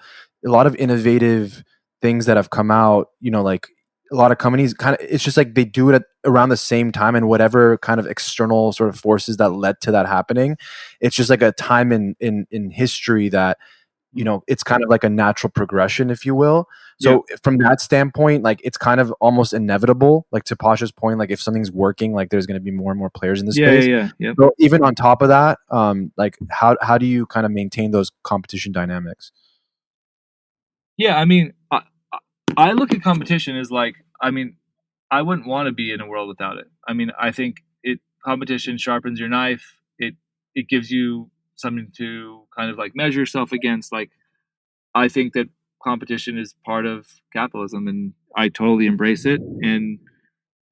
A: innovative things that have come out. Like a lot of companies kind of, it's just like they do it around the same time, and whatever kind of external sort of forces that led to that happening, it's just like a time in history that it's kind of like a natural progression, if you will. So from that standpoint, like it's kind of almost inevitable, like to Pasha's point, like if something's working, like there's going to be more and more players in the space.
B: Yeah.
A: So even on top of that, like how do you kind of maintain those competition dynamics?
B: Yeah, I mean, I look at competition as like, I mean, I wouldn't want to be in a world without it. I mean, I think competition sharpens your knife. It gives you something to kind of like measure yourself against. Like, I think that competition is part of capitalism, and I totally embrace it and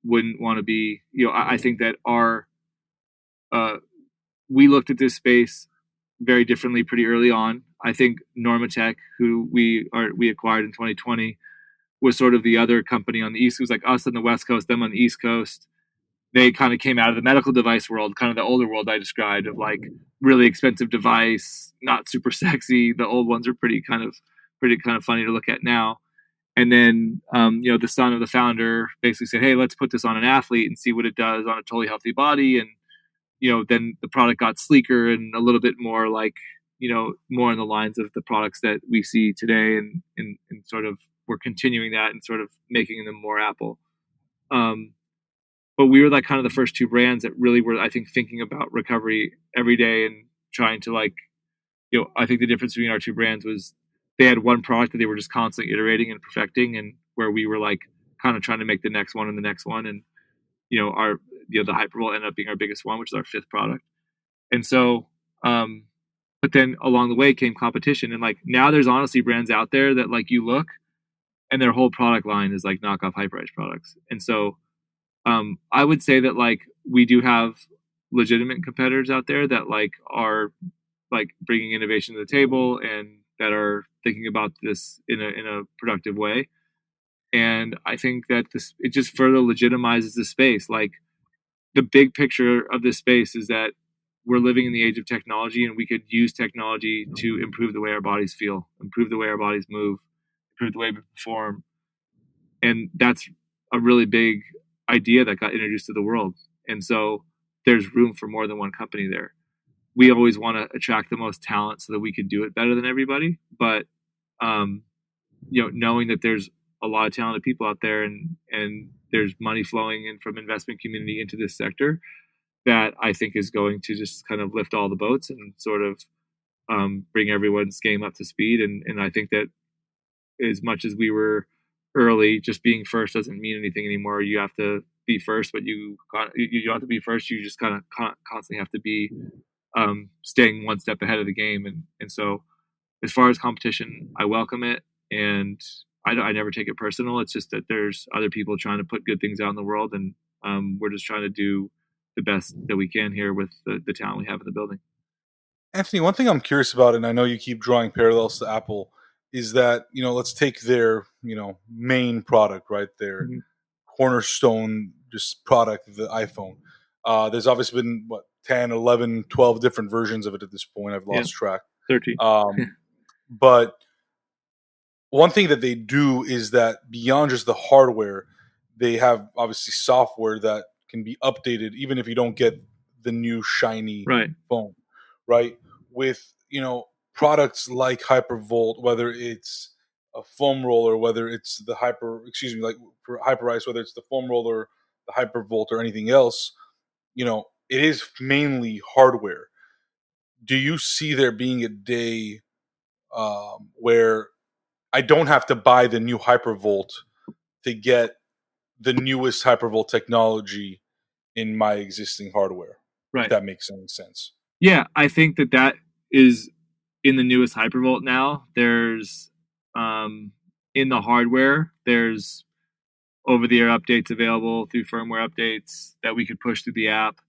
B: wouldn't want to be. I think that uh, we looked at this space very differently pretty early on. I think Normatech, who we acquired in 2020, was sort of the other company on the East. It was like us on the West Coast, them on the East Coast. They kind of came out of the medical device world, kind of the older world I described, of like really expensive device, not super sexy. The old ones are pretty kind of funny to look at now. And then, the son of the founder basically said, "Hey, let's put this on an athlete and see what it does on a totally healthy body." And then the product got sleeker and a little bit more like, more in the lines of the products that we see today, and sort of we're continuing that and sort of making them more Apple. But we were like kind of the first two brands that really were, I think, thinking about recovery every day and trying to like, I think the difference between our two brands was they had one product that they were just constantly iterating and perfecting, and where we were like kind of trying to make the next one and the next one. And, the Hypervolt ended up being our biggest one, which is our fifth product. And so, but then along the way came competition. And like now there's honestly brands out there that like you look and their whole product line is like knockoff HyperIce products. And so, I would say that like we do have legitimate competitors out there that like are like bringing innovation to the table and that are thinking about this in a productive way. And I think that it just further legitimizes the space. Like the big picture of this space is that we're living in the age of technology, and we could use technology to improve the way our bodies feel, improve the way our bodies move, improve the way we perform. And that's a really big idea that got introduced to the world. And so there's room for more than one company there. We always want to attract the most talent so that we could do it better than everybody. But, knowing that there's a lot of talented people out there, and there's money flowing in from investment community into this sector, that I think is going to just kind of lift all the boats and sort of bring everyone's game up to speed. And I think that as much as we were early, just being first doesn't mean anything anymore. You have to be first, but you don't have to be first. You just kind of constantly have to be staying one step ahead of the game. And so as far as competition, I welcome it, and I never take it personal. It's just that there's other people trying to put good things out in the world, and we're just trying to do the best that we can here with the talent we have in the building.
C: Anthony, one thing I'm curious about, and I know you keep drawing parallels to Apple, is that, let's take their, main product, right? Their cornerstone just product, the iPhone. There's obviously been, 10, 11, 12 different versions of it at this point. I've lost track.
B: 13.
C: But one thing that they do is that beyond just the hardware, they have obviously software that can be updated even if you don't get the new shiny
B: Right.
C: phone, right? With products like Hypervolt, whether it's a foam roller, whether it's the like for Hyper Ice, whether it's the foam roller, the Hypervolt, or anything else, it is mainly hardware. Do you see there being a day where I don't have to buy the new Hypervolt to get the newest Hypervolt technology in my existing hardware? If
B: Right.
C: that makes any sense.
B: Yeah, I think that is in the newest Hypervolt now. There's in the hardware, there's over-the-air updates available through firmware updates that we could push through the app.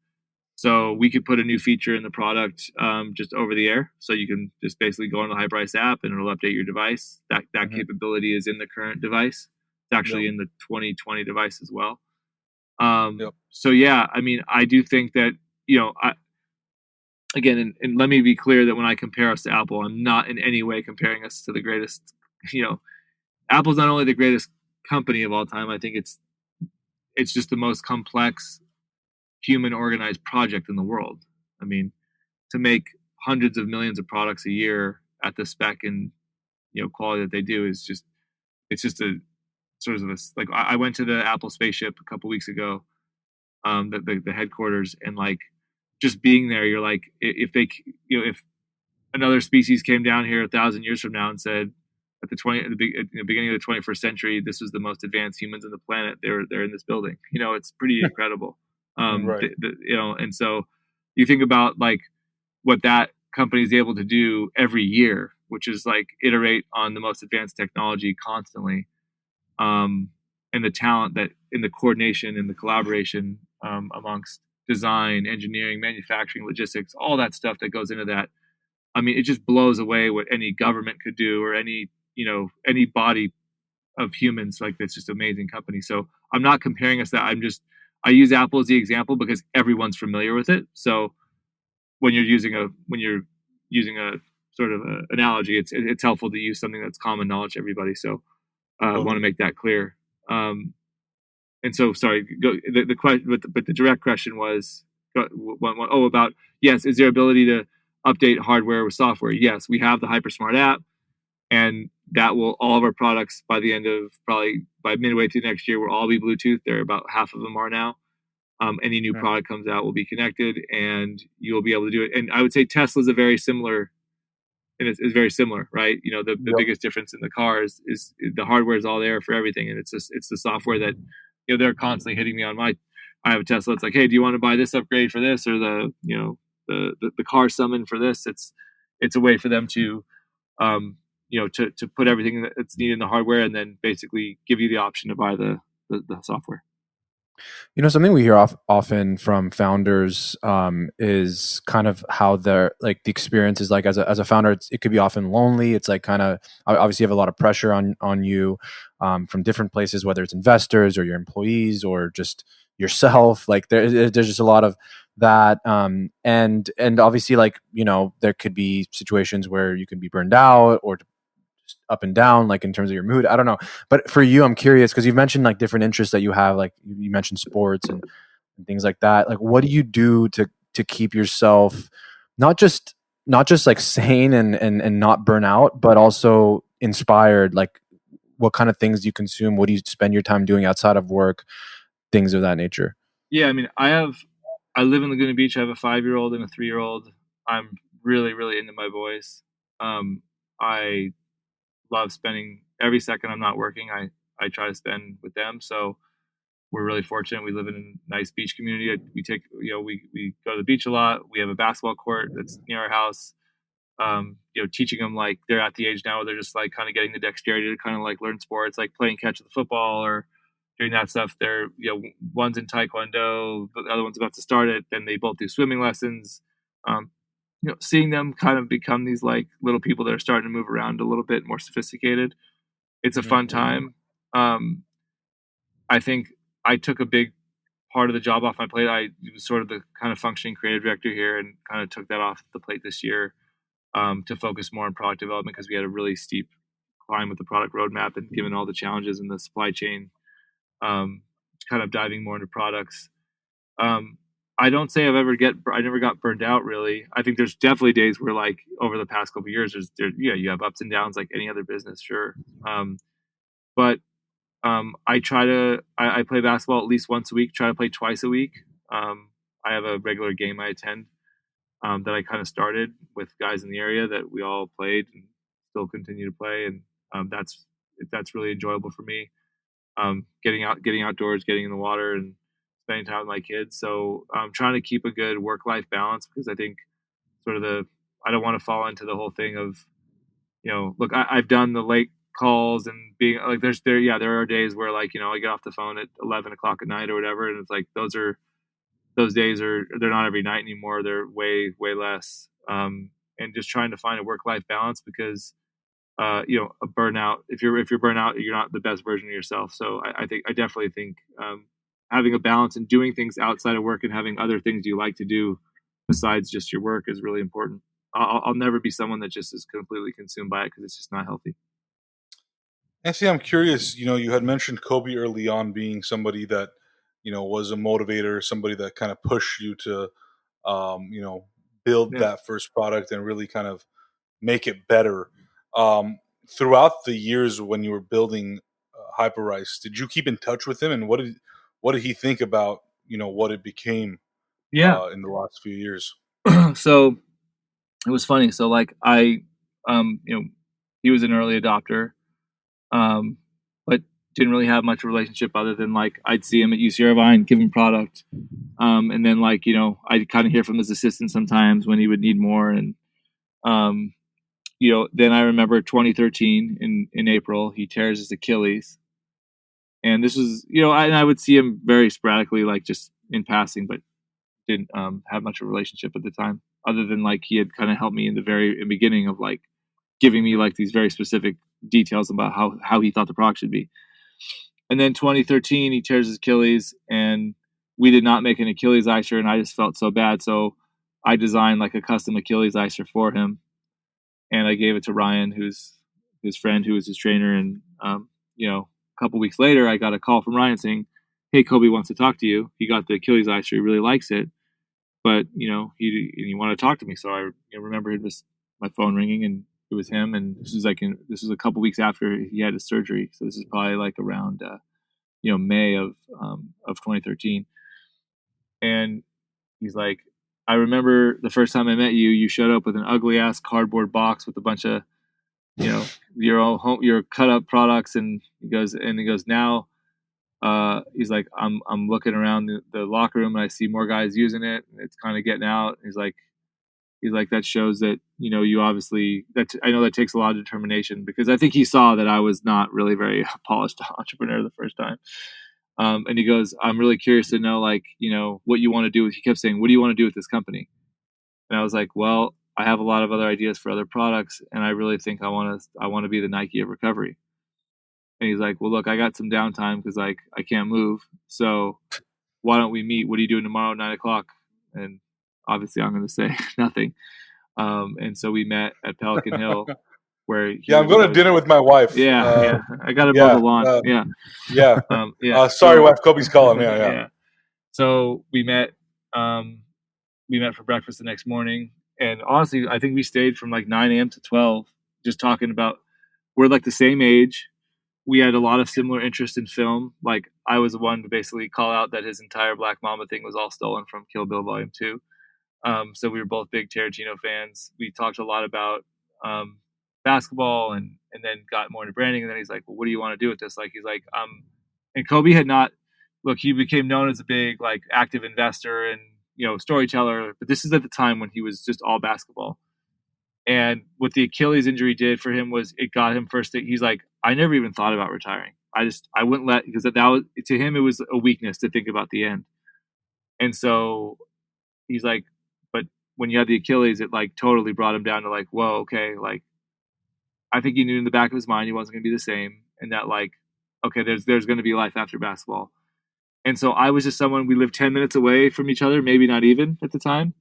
B: So we could put a new feature in the product just over the air. So you can just basically go on the HyperIce app and it'll update your device. That capability is in the current device. It's actually in the 2020 device as well. So yeah, I mean, I do think that, again, and let me be clear that when I compare us to Apple, I'm not in any way comparing us to the greatest. Apple's not only the greatest company of all time. I think it's just the most complex human organized project in the world. I mean, to make hundreds of millions of products a year at the spec and quality that they do is just a sort of like I went to the Apple spaceship a couple weeks ago, the headquarters, and like just being there, you're like, if they if another species came down here 1,000 years from now and said at the beginning of the 21st century, this was the most advanced humans on the planet, they're in this building. It's pretty incredible.
C: Right.
B: And so you think about like what that company is able to do every year, which is like iterate on the most advanced technology constantly, and the talent that in the coordination and the collaboration amongst design, engineering, manufacturing, logistics, all that stuff that goes into that. I mean, it just blows away what any government could do or any body of humans. Like, it's just an amazing company. So I'm not comparing us to that. I use Apple as the example because everyone's familiar with it. So when you're using a sort of a analogy, it's helpful to use something that's common knowledge to everybody. So I want to make that clear. And so, sorry, the question, but the direct question was, about, yes, is there ability to update hardware with software? Yes, we have the HyperSmart app, and that will, all of our products by the end of, probably by midway through next year, will all be Bluetooth. There are about half of them are now. Any new product comes out will be connected, and you'll be able to do it. And I would say Tesla's very similar, very similar, right? The biggest difference in the car is the hardware is all there for everything, and it's the software that they're constantly hitting me on I have a Tesla. It's like, hey, do you want to buy this upgrade for this, or the car summon for this? It's a way for them to to put everything that's needed in the hardware, and then basically give you the option to buy the software.
A: Something we hear often from founders is kind of how the experience is like as a founder. It could be often lonely. It's like kind of, obviously you have a lot of pressure on you from different places, whether it's investors or your employees or just yourself. Like there's just a lot of that, and obviously there could be situations where you can be burned out or up and down, like in terms of your mood. I don't know. But for you, I'm curious because you've mentioned like different interests that you have, like you mentioned sports and things like that. Like what do you do to keep yourself not just like sane and not burn out, but also inspired? Like what kind of things do you consume? What do you spend your time doing outside of work? Things of that nature.
B: Yeah, I mean, I live in Laguna Beach. I have a 5-year-old and a 3-year-old. I'm really, really into my boys. I love spending every second I'm not working. I try to spend with them. So we're really fortunate. We live in a nice beach community. We take, we go to the beach a lot. We have a basketball court that's near our house. Teaching them, like, they're at the age now where they're just like kind of getting the dexterity to kind of like learn sports, like playing catch with the football or doing that stuff. They're, one's in Taekwondo, the other one's about to start it. Then they both do swimming lessons. Seeing them kind of become these like little people that are starting to move around a little bit more sophisticated. It's a fun time. I think I took a big part of the job off my plate. I was sort of the kind of functioning creative director here, and kind of took that off the plate this year to focus more on product development, because we had a really steep climb with the product roadmap, and given all the challenges in the supply chain, kind of diving more into products. I don't say I never got burned out really. I think there's definitely days where like over the past couple of years, you have ups and downs like any other business, sure. But I play basketball at least once a week, try to play twice a week. I have a regular game I attend that I kind of started with guys in the area that we all played and still continue to play. And that's really enjoyable for me. Getting outdoors, getting in the water and spending time with my kids. So I'm trying to keep a good work-life balance because I think I don't want to fall into the whole thing of, look, I've done the late calls and being like, there are days where like, I get off the phone at 11 o'clock at night or whatever. And it's like, those days they're not every night anymore. They're way, way less. And just trying to find a work-life balance because, a burnout, if you're burnt out, you're not the best version of yourself. So I definitely think, having a balance and doing things outside of work and having other things you like to do besides just your work is really important. I'll never be someone that just is completely consumed by it because it's just not healthy.
C: Actually, I'm curious. You had mentioned Kobe early on being somebody that was a motivator, somebody that kind of pushed you to build
B: Yeah.
C: that first product and really kind of make it better. Throughout the years when you were building Hyperice, did you keep in touch with him, and what did he think about what it became
B: Yeah.
C: in the last few years?
B: So it was funny. So like he was an early adopter, but didn't really have much relationship other than like I'd see him at UC Irvine, give him product, and then like I'd kind of hear from his assistant sometimes when he would need more, and then I remember 2013 in April he tears his Achilles, and this was I would see him very sporadically, like just in passing, but didn't have much of a relationship at the time, other than like he had kind of helped me in the very beginning of like giving me like these very specific details about how he thought the product should be. And then 2013, he tears his Achilles, and we did not make an Achilles icer, and I just felt so bad. So I designed like a custom Achilles icer for him, and I gave it to Ryan, who's his friend, who was his trainer. And a couple weeks later, I got a call from Ryan saying, "Hey, Kobe wants to talk to you. He got the Achilles icer, he really likes it, but he wanted to talk to me." So I remember just my phone ringing, and it was him. And this was a couple weeks after he had his surgery, so this is probably like around May of 2013. And he's like, "I remember the first time I met you. You showed up with an ugly ass cardboard box with a bunch of your cut up products." And he goes now. He's like, I'm looking around the locker room and I see more guys using it. And it's kind of getting out. He's like, that shows that, you obviously, I know that takes a lot of determination, because I think he saw that I was not really very polished entrepreneur the first time. And he goes, "I'm really curious to know, like, what you want to do with," he kept saying, "What do you want to do with this company?" And I was like, "Well, I have a lot of other ideas for other products, and I really think I want to be the Nike of recovery." And he's like, "Well, look, I got some downtime because like I can't move. So why don't we meet? What are you doing tomorrow at 9:00?" And obviously I'm going to say nothing. And so we met at Pelican Hill, where
C: I'm going to dinner with my wife.
B: Yeah. I got it above the lawn.
C: Sorry, wife. Kobe's calling. Yeah.
B: So we met for breakfast the next morning. And honestly, I think we stayed from like 9 a.m. to 12, just talking about, we're like the same age. We had a lot of similar interest in film. Like I was the one to basically call out that his entire Black Mamba thing was all stolen from Kill Bill Volume 2. So we were both big Tarantino fans. We talked a lot about basketball and then got more into branding. And then he's like, "Well, what do you want to do with this?" Like, he's like, and Kobe had not, look, he became known as a big, like, active investor and, storyteller. But this is at the time when he was just all basketball. And what the Achilles injury did for him was it got him first. He's like, "I never even thought about retiring. I wouldn't let," because that was, to him, it was a weakness to think about the end. And so he's like, but when you had the Achilles, it like totally brought him down to like, whoa, okay. Like, I think he knew in the back of his mind he wasn't going to be the same. And that like, okay, there's going to be life after basketball. And so I was just someone, we lived 10 minutes away from each other, maybe not even at the time.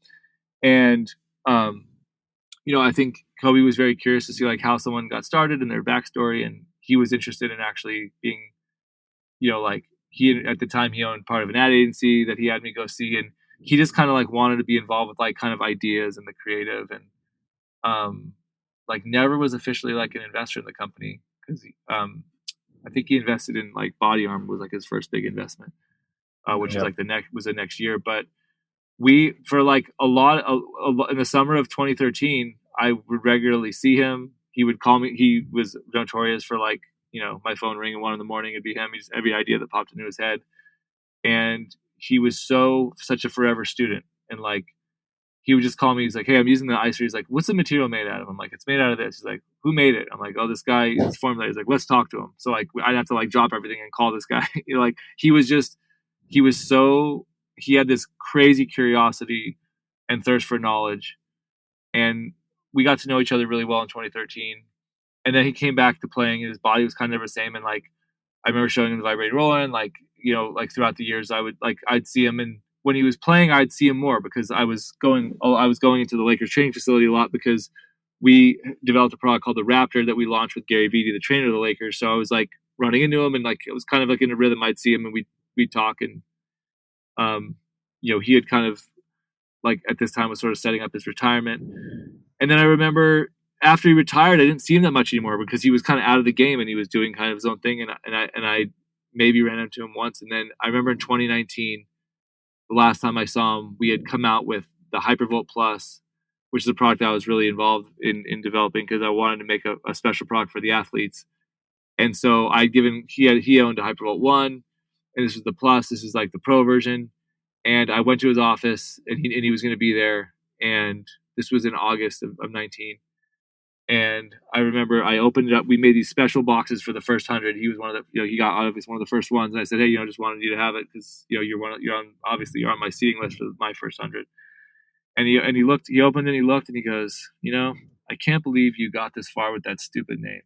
B: And, I think Kobe was very curious to see like how someone got started and their backstory. And he was interested in actually being, like he at the time he owned part of an ad agency that he had me go see, and he just kind of like wanted to be involved with like kind of ideas and the creative, and like never was officially like an investor in the company because I think he invested in like Body Armor was like his first big investment, which was like the next year. But we for like a lot in the summer of 2013, I would regularly see him. He would call me. He was notorious for like, you know, my phone ringing 1 a.m. It'd be him. He's every idea that popped into his head, and he was such a forever student, and like he would just call me. He's like, "Hey, I'm using the icer." He's like, "What's the material made out of?" I'm like, "It's made out of this." He's like, "Who made it?" I'm like, "Oh, this guy, this formula." He's like, "Let's talk to him." So like, I'd have to like drop everything and call this guy. You know, like he had this crazy curiosity and thirst for knowledge, and we got to know each other really well in 2013. And then he came back to playing, and his body was kind of never the same. And like, I remember showing him the vibrating roller, like, you know, like throughout the years, I'd see him, and when he was playing, I'd see him more because I was going into the Lakers training facility a lot because we developed a product called the Raptor that we launched with Gary Vitti, the trainer of the Lakers. So I was like running into him, and like it was kind of like in a rhythm. I'd see him, and we'd talk, and you know, he had kind of like at this time was sort of setting up his retirement. And then I remember after he retired, I didn't see him that much anymore because he was kind of out of the game and he was doing kind of his own thing. And I maybe ran into him once. And then I remember in 2019, the last time I saw him, we had come out with the Hypervolt Plus, which is a product that I was really involved in developing because I wanted to make a special product for the athletes. And so I'd given, he owned a Hypervolt 1, and this was the Plus. This is like the Pro version. And I went to his office, and he was going to be there. And this was in August of 19. And I remember I opened it up. We made these special boxes for the first 100. He was one of the, you know, he got out of one of the first ones. And I said, hey, you know, just wanted you to have it because, you know, you're on my seating list for my first 100. And he opened it, and he looked, and he goes, you know, I can't believe you got this far with that stupid name.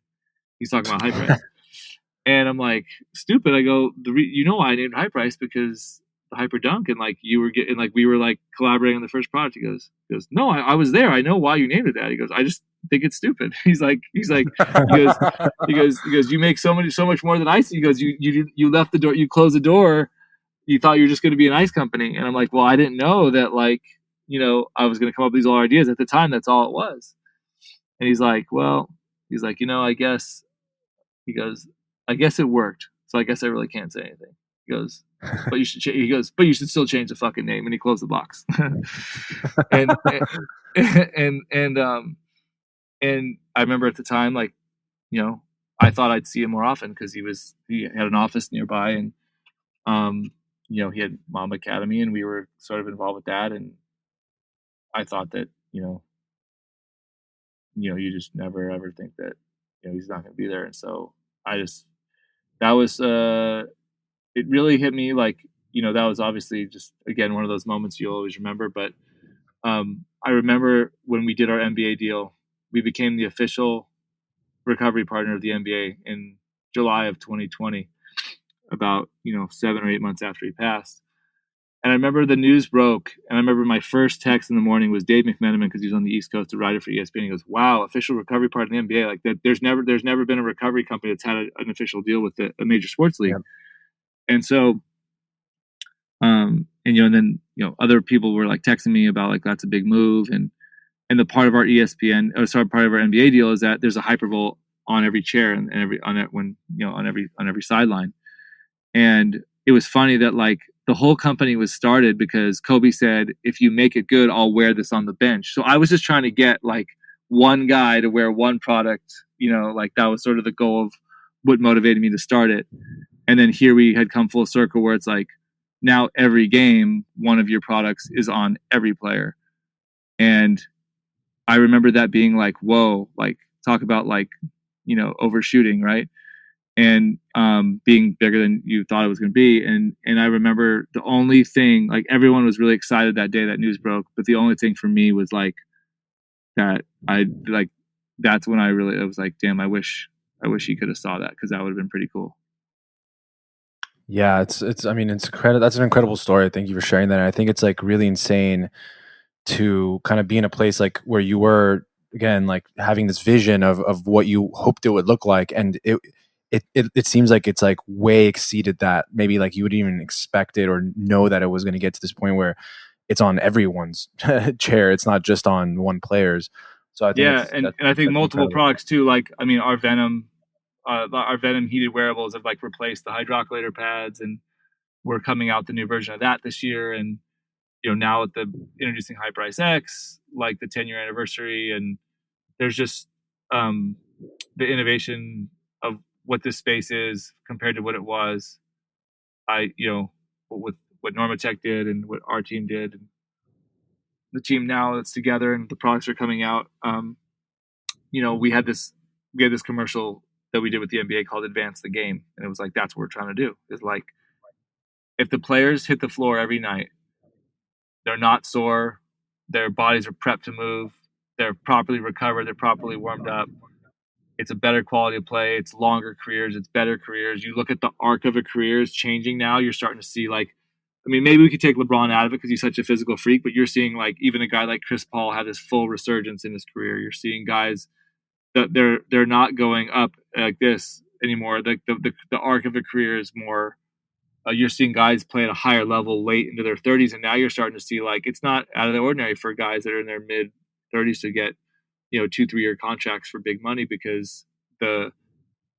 B: He's talking about High Price. And I'm like, stupid. I go, you know why I named High Price? Because the Hyper Dunk, and like you were getting, like we were like collaborating on the first product. He goes, no, I was there. I know why you named it that. He goes, I just think it's stupid. He goes, you make so much more than ice. He goes, you left the door, you closed the door. You thought you were just going to be an ice company. And I'm like, well, I didn't know that, like, you know, I was going to come up with these all ideas at the time. That's all it was. And he's like, you know, I guess it worked. So I guess I really can't say anything. He goes, but you should still change the fucking name. And he closed the box. and I remember at the time, like, you know, I thought I'd see him more often because he had an office nearby, and you know, he had Mamba Academy, and we were sort of involved with that. And I thought that, you know, you just never ever think that, you know, he's not going to be there. And so that was it really hit me, like, you know, that was obviously just, again, one of those moments you'll always remember. But I remember when we did our NBA deal, we became the official recovery partner of the NBA in July of 2020, about, you know, 7 or 8 months after he passed. And I remember the news broke, and I remember my first text in the morning was Dave McMenamin, because he was on the East Coast, a writer for ESPN. He goes, "Wow, official recovery partner in the NBA! Like that, there's never been a recovery company that's had an official deal with a major sports league." Yep. And so, and you know, and then, you know, other people were like texting me about, like, that's a big move, and the part of our part of our NBA deal is that there's a Hypervolt on every chair and on every sideline. And it was funny that, like, the whole company was started because Kobe said, if you make it good, I'll wear this on the bench. So I was just trying to get, like, one guy to wear one product, you know, like that was sort of the goal of what motivated me to start it. And then here we had come full circle where it's like, now every game, one of your products is on every player. And I remember that being like, whoa, like, talk about, like, you know, overshooting, right? And being bigger than you thought it was going to be. And I remember the only thing, like, everyone was really excited that day that news broke, but the only thing for me was like that that's when I was like, damn, I wish he could have saw that, because that would have been pretty cool.
A: Yeah, it's I mean, it's incredible. That's an incredible story. Thank you for sharing that. And I think it's, like, really insane to kind of be in a place like where you were, again, like having this vision of what you hoped it would look like, and it seems like it's like way exceeded that. Maybe like you wouldn't even expect it or know that it was going to get to this point where it's on everyone's chair. It's not just on one player's. So I think
B: and I think multiple
A: incredible.
B: products too. Like, I mean, our Venom heated wearables have like replaced the hydrocollator pads, and we're coming out the new version of that this year. And now with the introducing HyperIce X, like the 10-year anniversary, and there's just the innovation of what this space is compared to what it was. With what Normatech did and what our team did, and the team now that's together and the products are coming out. We had this commercial that we did with the NBA called "Advance the Game," and it was like, that's what we're trying to do. Is like, if the players hit the floor every night, they're not sore, their bodies are prepped to move, they're properly recovered, they're properly warmed up. It's a better quality of play. It's longer careers. It's better careers. You look at the arc of a career is changing now. You're starting to see, like, I mean, maybe we could take LeBron out of it because he's such a physical freak, but you're seeing like even a guy like Chris Paul had this full resurgence in his career. You're seeing guys that they're not going up like this anymore. The arc of a career is more. You're seeing guys play at a higher level late into their 30s, and now you're starting to see like it's not out of the ordinary for guys that are in their mid 30s to get 2-3 year contracts for big money, because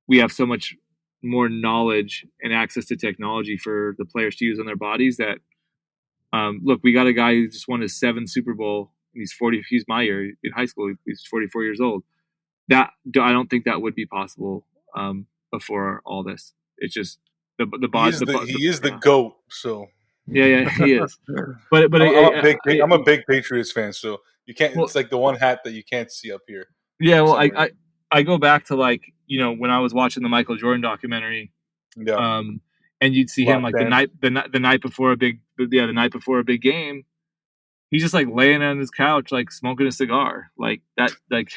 B: we have so much more knowledge and access to technology for the players to use on their bodies that look, we got a guy who just won his 7th Super Bowl. He's 40. He's my year in high school. He's 44 years old. That I don't think that would be possible before all this. It's just the body.
C: He is the GOAT. So
B: yeah, he is. But
C: I'm a big Patriots fan, so you can't. It's like the one hat that you can't see up here.
B: Yeah, well, I go back to like when I was watching the Michael Jordan documentary.
C: Yeah.
B: And you'd see him like the night before a big game. He's just like laying on his couch, like smoking a cigar, like that. Like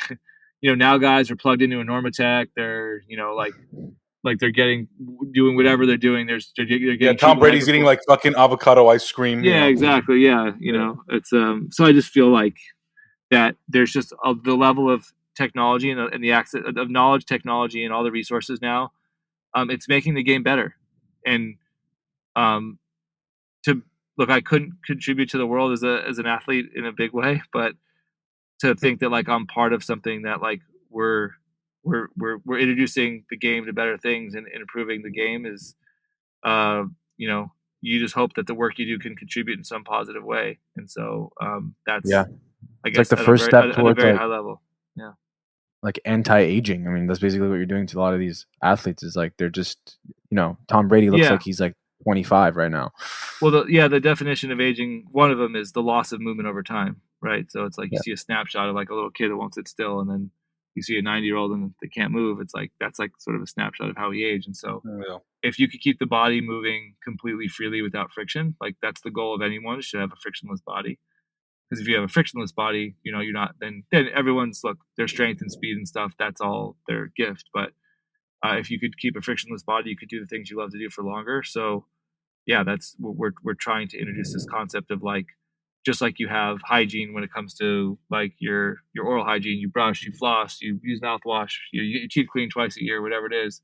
B: now guys are plugged into a Normatech. They're like they're doing whatever they're doing. They're getting
C: Tom Brady's eating like fucking avocado ice cream.
B: Yeah, exactly. Yeah, it's so I just feel like that there's just the level of technology and the access of knowledge, technology, and all the resources now. It's making the game better, and I couldn't contribute to the world as an athlete in a big way, but to think that like I'm part of something that like we're introducing the game to better things and improving the game is, you just hope that the work you do can contribute in some positive way, and so that's I guess
A: like the first step towards
B: at a very high level. Yeah.
A: Like anti-aging. I mean, that's basically what you're doing to a lot of these athletes. Is like they're just, Tom Brady looks like he's like 25 right now.
B: Well, the definition of aging, one of them is the loss of movement over time, right? So it's like you see a snapshot of like a little kid that won't sit still, and then you see a 90-year-old and they can't move. It's like that's like sort of a snapshot of how he aged. And so if you could keep the body moving completely freely without friction, like that's the goal of anyone, should have a frictionless body. Because if you have a frictionless body, you're not then everyone's their strength and speed and stuff, that's all their gift. But if you could keep a frictionless body, you could do the things you love to do for longer. So yeah, that's we're trying to introduce this concept of like, just like you have hygiene when it comes to like your oral hygiene, you brush, you floss, you use mouthwash, you get your teeth cleaned twice a year, whatever it is.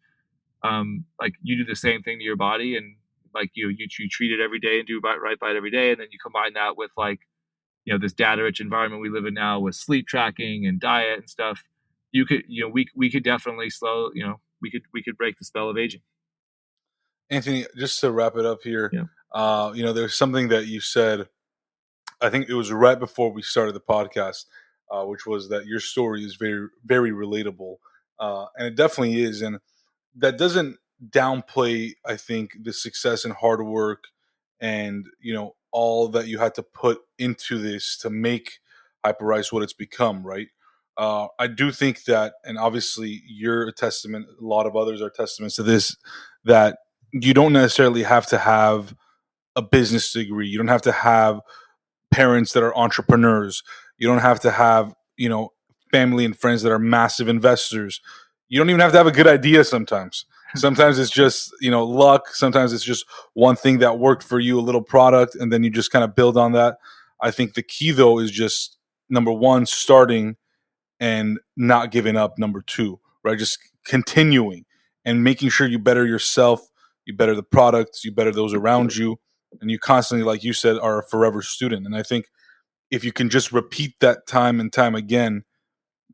B: Like you do the same thing to your body, and like you treat it every day and do right by it every day, and then you combine that with like this data-rich environment we live in now with sleep tracking and diet and stuff. You could, we could definitely we could break the spell of aging.
C: Anthony, just to wrap it up here, there's something that you said, I think it was right before we started the podcast, which was that your story is very, very relatable. And it definitely is. And that doesn't downplay, I think, the success and hard work and, all that you had to put into this to make HyperIce what it's become, right? I do think that, and obviously you're a testament, a lot of others are testaments to this, that you don't necessarily have to have a business degree. You don't have to have parents that are entrepreneurs. You don't have to have, family and friends that are massive investors. You don't even have to have a good idea sometimes. Sometimes it's just, luck. Sometimes it's just one thing that worked for you, a little product, and then you just kind of build on that. I think the key, though, is just, number one, starting and not giving up, number two, right? Just continuing. and making sure you better yourself, you better the products, you better those around you, and you constantly, like you said, are a forever student. And I think if you can just repeat that time and time again,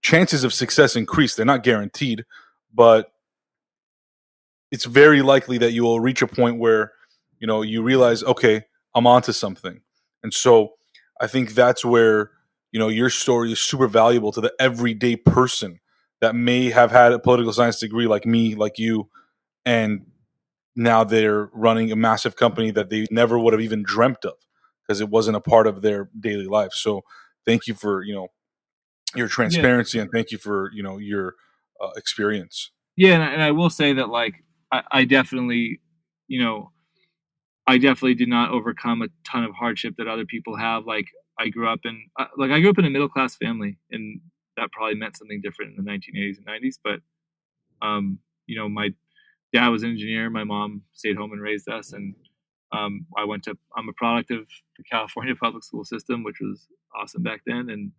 C: chances of success increase. They're not guaranteed, but it's very likely that you will reach a point where, you know, you realize, okay, I'm onto something. And so I think that's where, you know, your story is super valuable to the everyday person that may have had a political science degree like me, like you, and now they're running a massive company that they never would have even dreamt of because it wasn't a part of their daily life. So thank you for, you know, your
B: Yeah,
C: transparency, and thank you for, you know, your experience.
B: yeah, and I will say that like I definitely, you know, I definitely did not overcome a ton of hardship that other people have. Like I grew up in a middle class family, and that probably meant something different in the 1980s and 90s. But you know, my dad was an engineer. My mom stayed home and raised us, and I'm a product of the California public school system, which was awesome back then,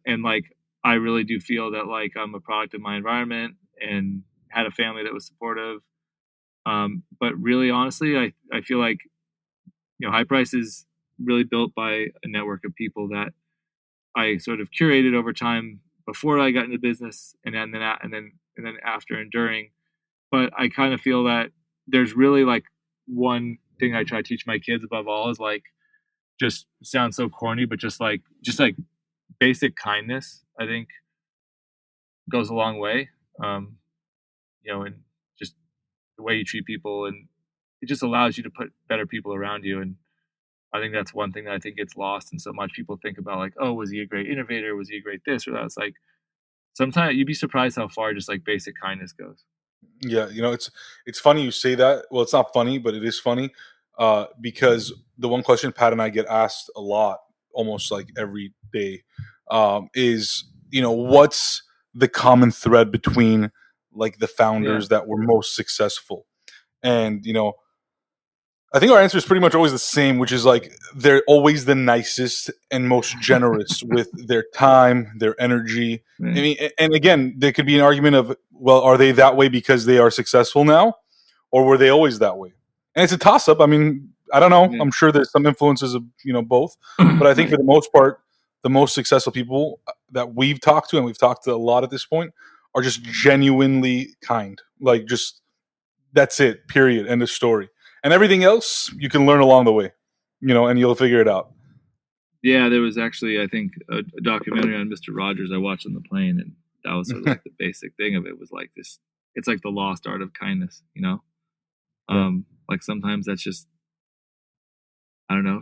B: and like I really do feel that like I'm a product of my environment and had a family that was supportive. But really, honestly, I feel like, you know, High Price is really built by a network of people that I sort of curated over time before I got into business, and then after and during. But I kind of feel that there's really like one thing I try to teach my kids above all is like, just sounds so corny, but just like basic kindness. I think goes a long way. Um, you know, and just the way you treat people, and it just allows you to put better people around you. And I think that's one thing that I think gets lost. And so much people think about like, oh, was he a great innovator? Was he a great this or that? It's like sometimes you'd be surprised how far just like basic kindness goes.
C: Yeah, you know, it's funny you say that. Well, it's not funny, but it is funny because the one question Pat and I get asked a lot, almost like every day, is, you know, what's the common thread between like the
B: Yeah.
C: founders that were most successful? And you know, I think our answer is pretty much always the same, which is like they're always the nicest and most generous with their time, their energy. I
B: Right.
C: mean, and again, there could be an argument of, well, are they that way because they are successful now, or were they always that way? And it's a toss up. I mean, I don't know.
B: Yeah.
C: I'm sure there's some influences of, you know, both, but I think
B: Right.
C: for the most part, the most successful people that we've talked to, and we've talked to a lot at this point, are just genuinely kind. Like just that's it. Period. End of story. And everything else you can learn along the way, you know, and you'll figure it out.
B: Yeah, there was actually, I think, a documentary on Mr. Rogers I watched on the plane, and that was sort of like the basic thing of it was like this. It's like the lost art of kindness, you know.
C: Yeah.
B: Like sometimes that's just, I don't know,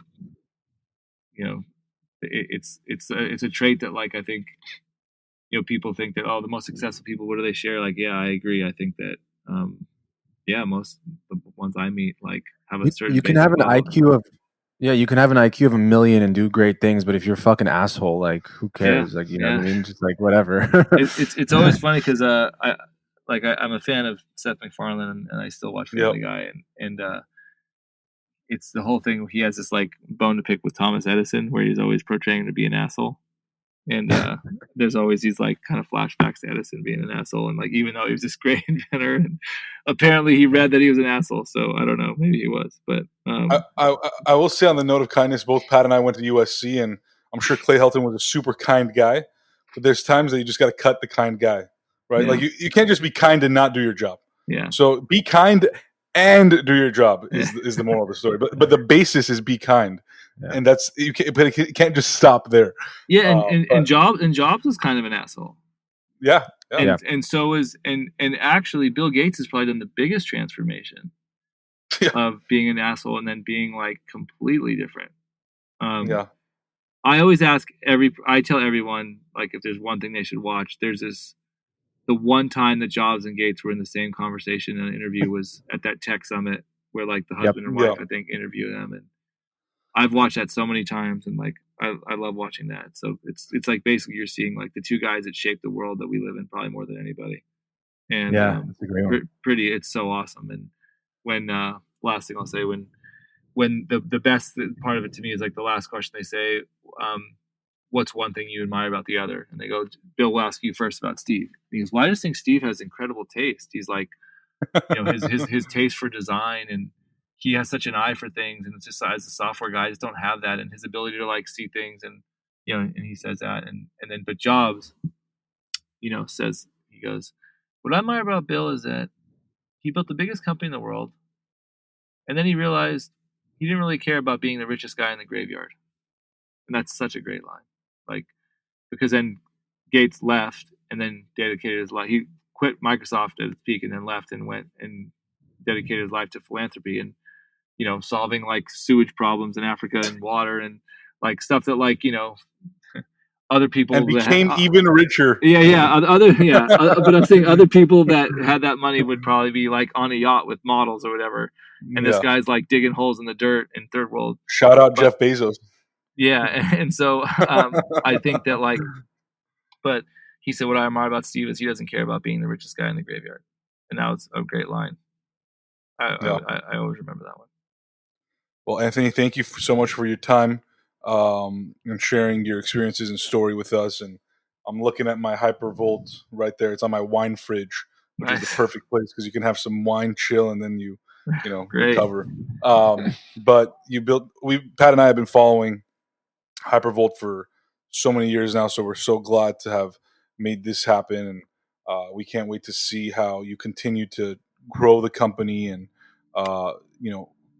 B: you know, it's a trait that like I think, you know, people think that, oh, the most successful people, what do they share? Like, yeah, I agree. I think that yeah, most the ones I meet like have a certain
A: You can have
B: basic
A: an
B: level.
A: IQ of yeah, you can have an IQ of 1,000,000 and do great things, but if you're a fucking asshole, like who
B: Yeah,
A: cares? Like, you know what
B: yeah.
A: I mean? Just like whatever.
B: It's always funny because I'm a fan of Seth MacFarlane, and I still watch
C: Yep.
B: Family Guy, and it's the whole thing. He has this like bone to pick with Thomas Edison, where he's always portraying to be an asshole, and there's always these like kind of flashbacks to Edison being an asshole, and like even though he was this great inventor, and apparently he read that he was an asshole. So I don't know, maybe he was, but
C: I will say on the note of kindness, both Pat and I went to USC, and I'm sure Clay Helton was a super kind guy. But there's times that you just got to cut the kind guy, right?
B: yeah,
C: Like you can't just be kind and not do your job.
B: yeah,
C: So be kind and do your job
B: yeah.
C: is the moral of the story. But the basis is be kind,
A: Yeah.
C: and that's you can't. But it can't just stop there.
B: Yeah, and
C: But
B: Jobs was kind of an asshole.
C: yeah, yeah,
A: Yeah.
B: And so is and actually Bill Gates has probably done the biggest transformation
C: yeah,
B: of being an asshole and then being like completely different. Um,
C: yeah.
B: I tell everyone like if there's one thing they should watch, the one time that Jobs and Gates were in the same conversation in an interview was at that tech summit where like the
A: Yep.
B: husband and
C: Yeah.
B: wife I think interview them, and I've watched that so many times, and like I love watching that. So it's like basically you're seeing like the two guys that shaped the world that we live in probably more than anybody. And
A: Yeah, that's a great one.
B: pretty, it's so awesome. And when last thing I'll say, when the best part of it to me is like the last question they say, um, what's one thing you admire about the other? And they go, Bill will ask you first about Steve. And he goes, well, I just think Steve has incredible taste. He's like, his taste for design, and he has such an eye for things. And it's just, as a software guy, I just don't have that. And his ability to like see things, and, and he says that. And then, but Jobs, says, he goes, what I admire about Bill is that he built the biggest company in the world. And then he realized he didn't really care about being the richest guy in the graveyard. And that's such a great line. Like, because then Gates left and then dedicated his life. He quit Microsoft at its peak and then left and went and dedicated his life to philanthropy and, solving like sewage problems in Africa and water and like stuff that like, other people
C: and became even richer.
B: But I'm saying other people that had that money would probably be like on a yacht with models or whatever. And this guy's like digging holes in the dirt in third world.
C: Shout out Jeff Bezos.
B: Yeah. And so I think that like, but he said, what I admire about Steve is he doesn't care about being the richest guy in the graveyard. And that was a great line. I always remember that one.
C: Well, Anthony, thank you so much for your time and sharing your experiences and story with us. And I'm looking at my Hypervolt right there. It's on my wine fridge, which is the perfect place because you can have some wine, chill, and then you recover. But Pat and I have been following Hypervolt for so many years now, so we're so glad to have made this happen, and we can't wait to see how you continue to grow the company and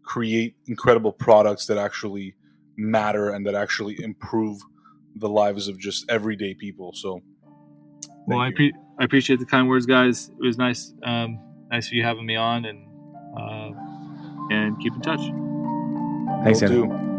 C: create incredible products that actually matter and that actually improve the lives of just everyday people. So
B: I appreciate the kind words, guys. It was nice for you having me on, and keep in touch.
A: Thanks, Anthony.